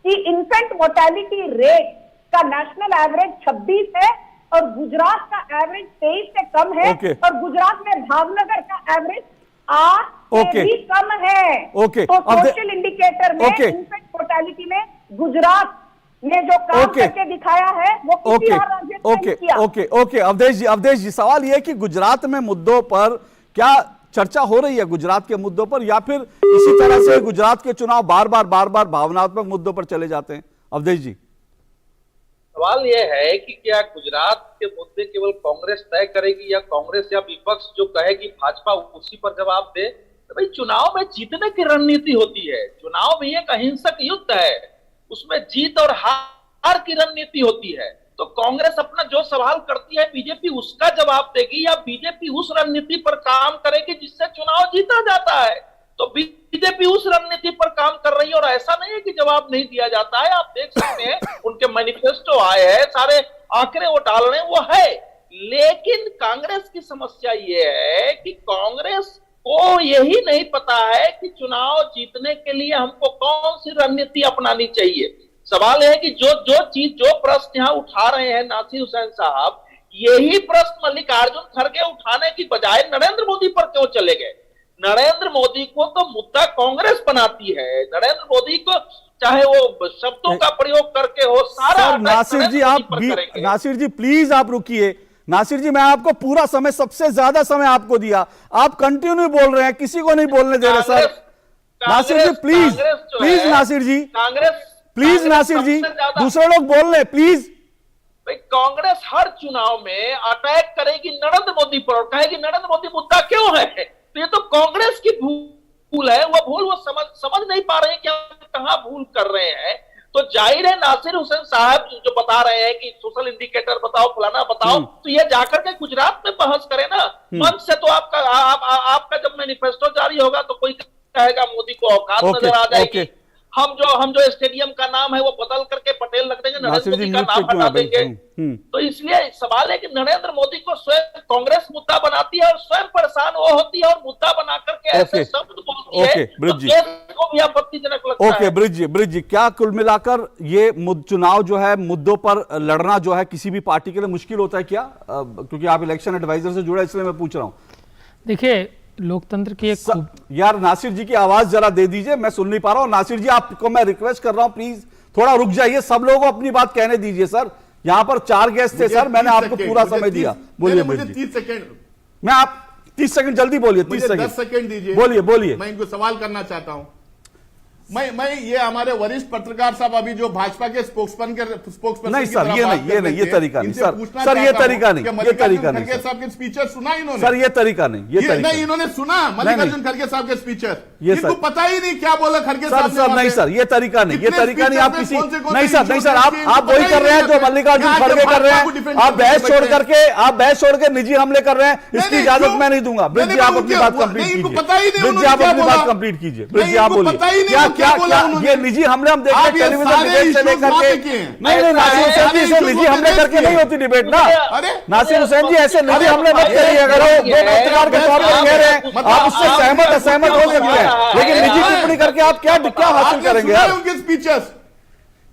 कि इन्फेंट मोर्टेलिटी रेट का नेशनल एवरेज 26 है और गुजरात का एवरेज 23 से कम है। और गुजरात में भावनगर का एवरेज 8 से भी कम है। तो सोशल इंडिकेटर में इन्फेंट मोर्टेलिटी में गुजरात ने जो काम करके दिखाया है वो किसी और राज्य ने नहीं किया। ओके अवधेश जी सवाल ये है कि गुजरात में मुद्दों पर क्या चर्चा हो रही है, गुजरात के मुद्दों पर, या फिर इसी तरह से गुजरात के चुनाव बार बार भावनात्मक मुद्दों पर चले जाते हैं? अवधेश जी। सवाल यह है कि क्या गुजरात के मुद्दे केवल कांग्रेस तय करेगी या कांग्रेस या विपक्ष जो कहेगी भाजपा उसी पर जवाब दे? तो भाई चुनाव में जीतने की रणनीति होती है, चुनाव भी एक अहिंसक युद्ध है, उसमें जीत और हार की रणनीति होती है। तो कांग्रेस अपना जो सवाल करती है बीजेपी उसका जवाब देगी या बीजेपी उस रणनीति पर काम करेगी जिससे चुनाव जीता जाता है? तो बीजेपी उस रणनीति पर काम कर रही है और ऐसा नहीं है कि जवाब नहीं दिया जाता है। आप देख सकते हैं उनके मैनिफेस्टो आए हैं, सारे आंकड़े वो डाल रहे हैं, वो है। लेकिन कांग्रेस की समस्या ये है कि कांग्रेस को यही नहीं पता है कि चुनाव जीतने के लिए हमको कौन सी रणनीति अपनानी चाहिए। सवाल है कि जो प्रश्न यहाँ उठा रहे हैं नासिर हुसैन साहब, यही प्रश्न मल्लिकार्जुन खड़गे उठाने की बजाय नरेंद्र मोदी पर क्यों चले गए? नरेंद्र मोदी को तो मुद्दा कांग्रेस बनाती है। नरेंद्र मोदी को चाहे वो शब्दों का प्रयोग करके हो, सारा नासिर जी प्लीज आप रुकिए। नासिर जी मैं आपको पूरा समय, सबसे ज्यादा समय आपको दिया, आप कंटिन्यू बोल रहे हैं, किसी को नहीं बोलने दे रहे sir. Nasir ji please please, Nasir ji please, Nasir ji दूसरे लोग बोल रहे हैं प्लीज। भाई कांग्रेस हर चुनाव में अटैक करेगी नरेंद्र मोदी पर और कहेगी नरेंद्र मोदी मुद्दा क्यों है। तो ये तो कांग्रेस की भूल है, वो समझ नहीं पा रहे हैं कि हम कहां भूल कर रहे हैं। तो जाहिर है नासिर हुसैन साहब जो बता रहे हैं कि सोशल इंडिकेटर बताओ, फलाना बताओ, तो ये जाकर के गुजरात में बहस करें ना। मंच से तो आपका जब मैनिफेस्टो जारी होगा तो कोई कहेगा मोदी को औकात नजर आ जाएगी। हम जो स्टेडियम का नाम है वो बदल करके पटेल रख देंगे, नरेंद्र मोदी का नाम हटा देंगे। तो इसलिए सवाल है कि नरेंद्र मोदी को स्वयं कांग्रेस मुद्दा बनाती है और स्वयं परेशान वो होती है और मुद्दा बना करके ऐसे शब्द बोलती है तो देश को भी आपत्तिजनक लगता है। ब्रिज जी क्या कुल मिलाकर ये चुनाव जो है मुद्दों पर लड़ना जो है किसी भी पार्टी के लिए मुश्किल होता है क्या? क्योंकि आप इलेक्शन एडवाइजर से जुड़े इसलिए मैं पूछ रहा हूँ। देखिए लोकतंत्र की एक यार नासिर जी की आवाज जरा दे दीजिए, मैं सुन नहीं पा रहा हूं। नासिर जी आपको मैं रिक्वेस्ट कर रहा हूं प्लीज थोड़ा रुक जाइए, सब लोगों को अपनी बात कहने दीजिए सर। यहां पर 4 गेस्ट थे सर, मैंने आपको पूरा समय दिया। बोलिए मुझे 30 सेकंड, मैं आप 30 सेकंड जल्दी बोलिए, 30 सेकंड 10 सेकंड दीजिए। बोलिए मैं इनको सवाल करना चाहता हूं। मैं ये हमारे वरिष्ठ पत्रकार साहब अभी जो भाजपा के स्पोक्सपर्सन नहीं सर, ये तरीका नहीं सर, ये तरीका नहीं, ये तरीका नहीं। खड़गे साहब के स्पीचर सुना इन्होंने? सर ये तरीका नहीं, ये तरीका नहीं, इन्होंने सुना मल्लिकार्जुन खड़गे साहब के स्पीचर? ये इनको पता ही नहीं क्या बोला खड़गे साहब ने। सर नहीं सर, ये तरीका नहीं, ये तरीका नहीं। आप किसी नहीं सर, आप वही कर रहे हैं जो मल्लिकार्जुन खड़गे कर रहे हैं। आप बहस छोड़ के निजी हमले कर रहे हैं, इसकी इजाजत मैं नहीं दूंगा। ब्रिज जी आप अपनी बात कंप्लीट कीजिए, ब्रिज जी आप अपनी बात कंप्लीट कीजिए, ब्रिज जी आप बोलिए। क्या निजी हमले हम देख रहे हैं टेलीविजन डिबेट से लेकर के? नहीं नासिर हुसैन जी ऐसे निजी हमले करके नहीं होती डिबेट ना। नासिर हुसैन जी ऐसे निजी हमले मत करिए। अगर वो पत्रकार के तौर पर कह रहे हैं आप उससे सहमत असहमत हो सकते हैं, लेकिन निजी टिप्पणी करके आप क्या हासिल करेंगे यार? उनके स्पीचर्स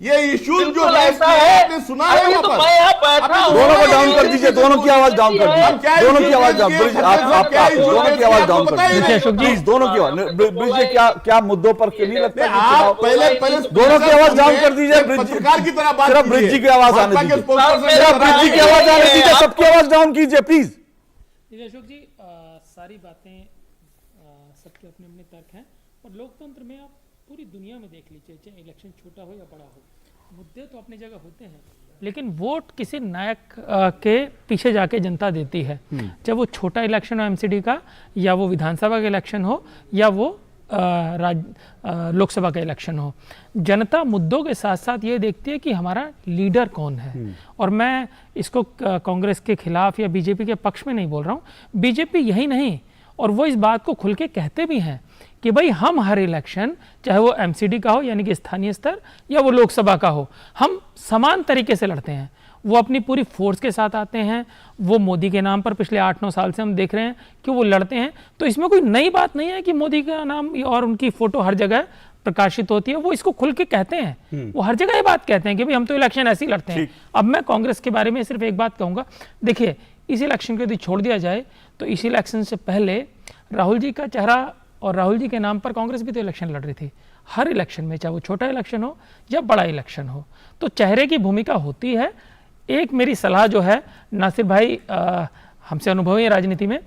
ये इश्यूज जो ऐसा है आपने सुना है तो मैं यहाँ बैठा हूँ। दोनों को डाउन कर दीजिए, दोनों की आवाज डाउन कर दीजिए, दोनों की आवाज डाउन, ब्रिज आप दोनों की आवाज डाउन कर दीजिए प्लीज, दोनों की आवाज। ब्रिज जी क्या मुद्दों पर नहीं लगता आप पहले दोनों की आवाज डाउन कर दीजिए। पत्रकार की तरह बात सिर्फ ब्रिज जी की आवाज आने दीजिए, सिर्फ ब्रिज जी की आवाज आने दीजिए, सबकी आवाज डाउन कीजिए प्लीज। अशोक जी सारी बातें सबके अपने अपने तर्क हैं और लोकतंत्र में आप पूरी दुनिया में देख लीजिए, चाहे इलेक्शन छोटा हो या बड़ा हो, मुद्दे तो अपनी जगह होते हैं, लेकिन वोट किसी नायक के पीछे जाके जनता देती है। चाहे वो छोटा इलेक्शन हो एमसीडी का, या वो विधानसभा का इलेक्शन हो, या वो लोकसभा का इलेक्शन हो, जनता मुद्दों के साथ साथ ये देखती है कि हमारा लीडर कौन है। और मैं इसको कांग्रेस के खिलाफ या बीजेपी के पक्ष में नहीं बोल रहा हूँ, बीजेपी यही नहीं, और वो इस बात को खुल के कहते भी हैं कि भाई हम हर इलेक्शन, चाहे वो एमसीडी का हो यानी कि स्थानीय स्तर, या वो लोकसभा का हो, हम समान तरीके से लड़ते हैं। वो अपनी पूरी फोर्स के साथ आते हैं, वो मोदी के नाम पर पिछले 8-9 साल से हम देख रहे हैं कि वो लड़ते हैं। तो इसमें कोई नई बात नहीं है कि मोदी का नाम और उनकी फोटो हर जगह प्रकाशित होती है, वो इसको खुल के कहते हैं, वो हर जगह ये बात कहते हैं कि भाई हम तो इलेक्शन ऐसे ही लड़ते हैं। अब मैं कांग्रेस के बारे में सिर्फ एक बात कहूँगा, देखिए इस इलेक्शन को यदि छोड़ दिया जाए तो इस इलेक्शन से पहले राहुल जी का चेहरा और राहुल जी के नाम पर कांग्रेस भी तो इलेक्शन लड़ रही थी। हर इलेक्शन में, चाहे वो छोटा इलेक्शन हो या बड़ा इलेक्शन हो, तो चेहरे की भूमिका होती है। एक मेरी सलाह जो है, नासिर भाई हमसे अनुभवी है राजनीति में,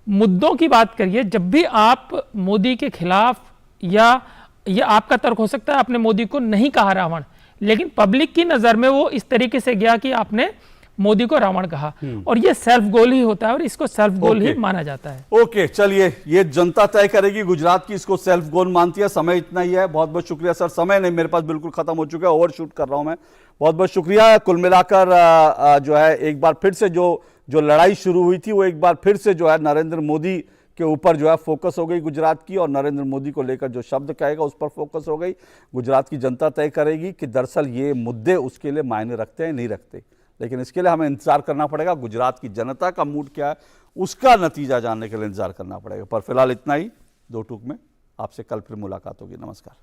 मुद्दों की बात करिए। जब भी आप मोदी के खिलाफ, या आपका तर्क हो सकता है आपने मोदी को नहीं कहा रावण, लेकिन पब्लिक की नजर में वो इस तरीके से गया कि आपने मोदी को रावण कहा, और ये सेल्फ गोल ही होता है और इसको सेल्फ गोल ही माना जाता है। ओके, चलिए, ये जनता तय करेगी गुजरात की इसको सेल्फ गोल मानती है। समय इतना ही है, बहुत बहुत शुक्रिया सर। समय नहीं मेरे पास बिल्कुल खत्म हो चुका है, ओवरशूट कर रहा हूं मैं, बहुत बहुत शुक्रिया। कुल मिलाकर जो है एक बार फिर से जो लड़ाई शुरू हुई थी वो एक बार फिर से जो है नरेंद्र मोदी के ऊपर जो है फोकस हो गई गुजरात की, और नरेंद्र मोदी को लेकर जो शब्द कहेगा उस पर फोकस हो गई। गुजरात की जनता तय करेगी कि दरअसल ये मुद्दे उसके लिए मायने रखते हैं नहीं रखते, लेकिन इसके लिए हमें इंतजार करना पड़ेगा। गुजरात की जनता का मूड क्या है उसका नतीजा जानने के लिए इंतजार करना पड़ेगा। पर फिलहाल इतना ही, दो टूक में आपसे कल फिर मुलाकात होगी। नमस्कार।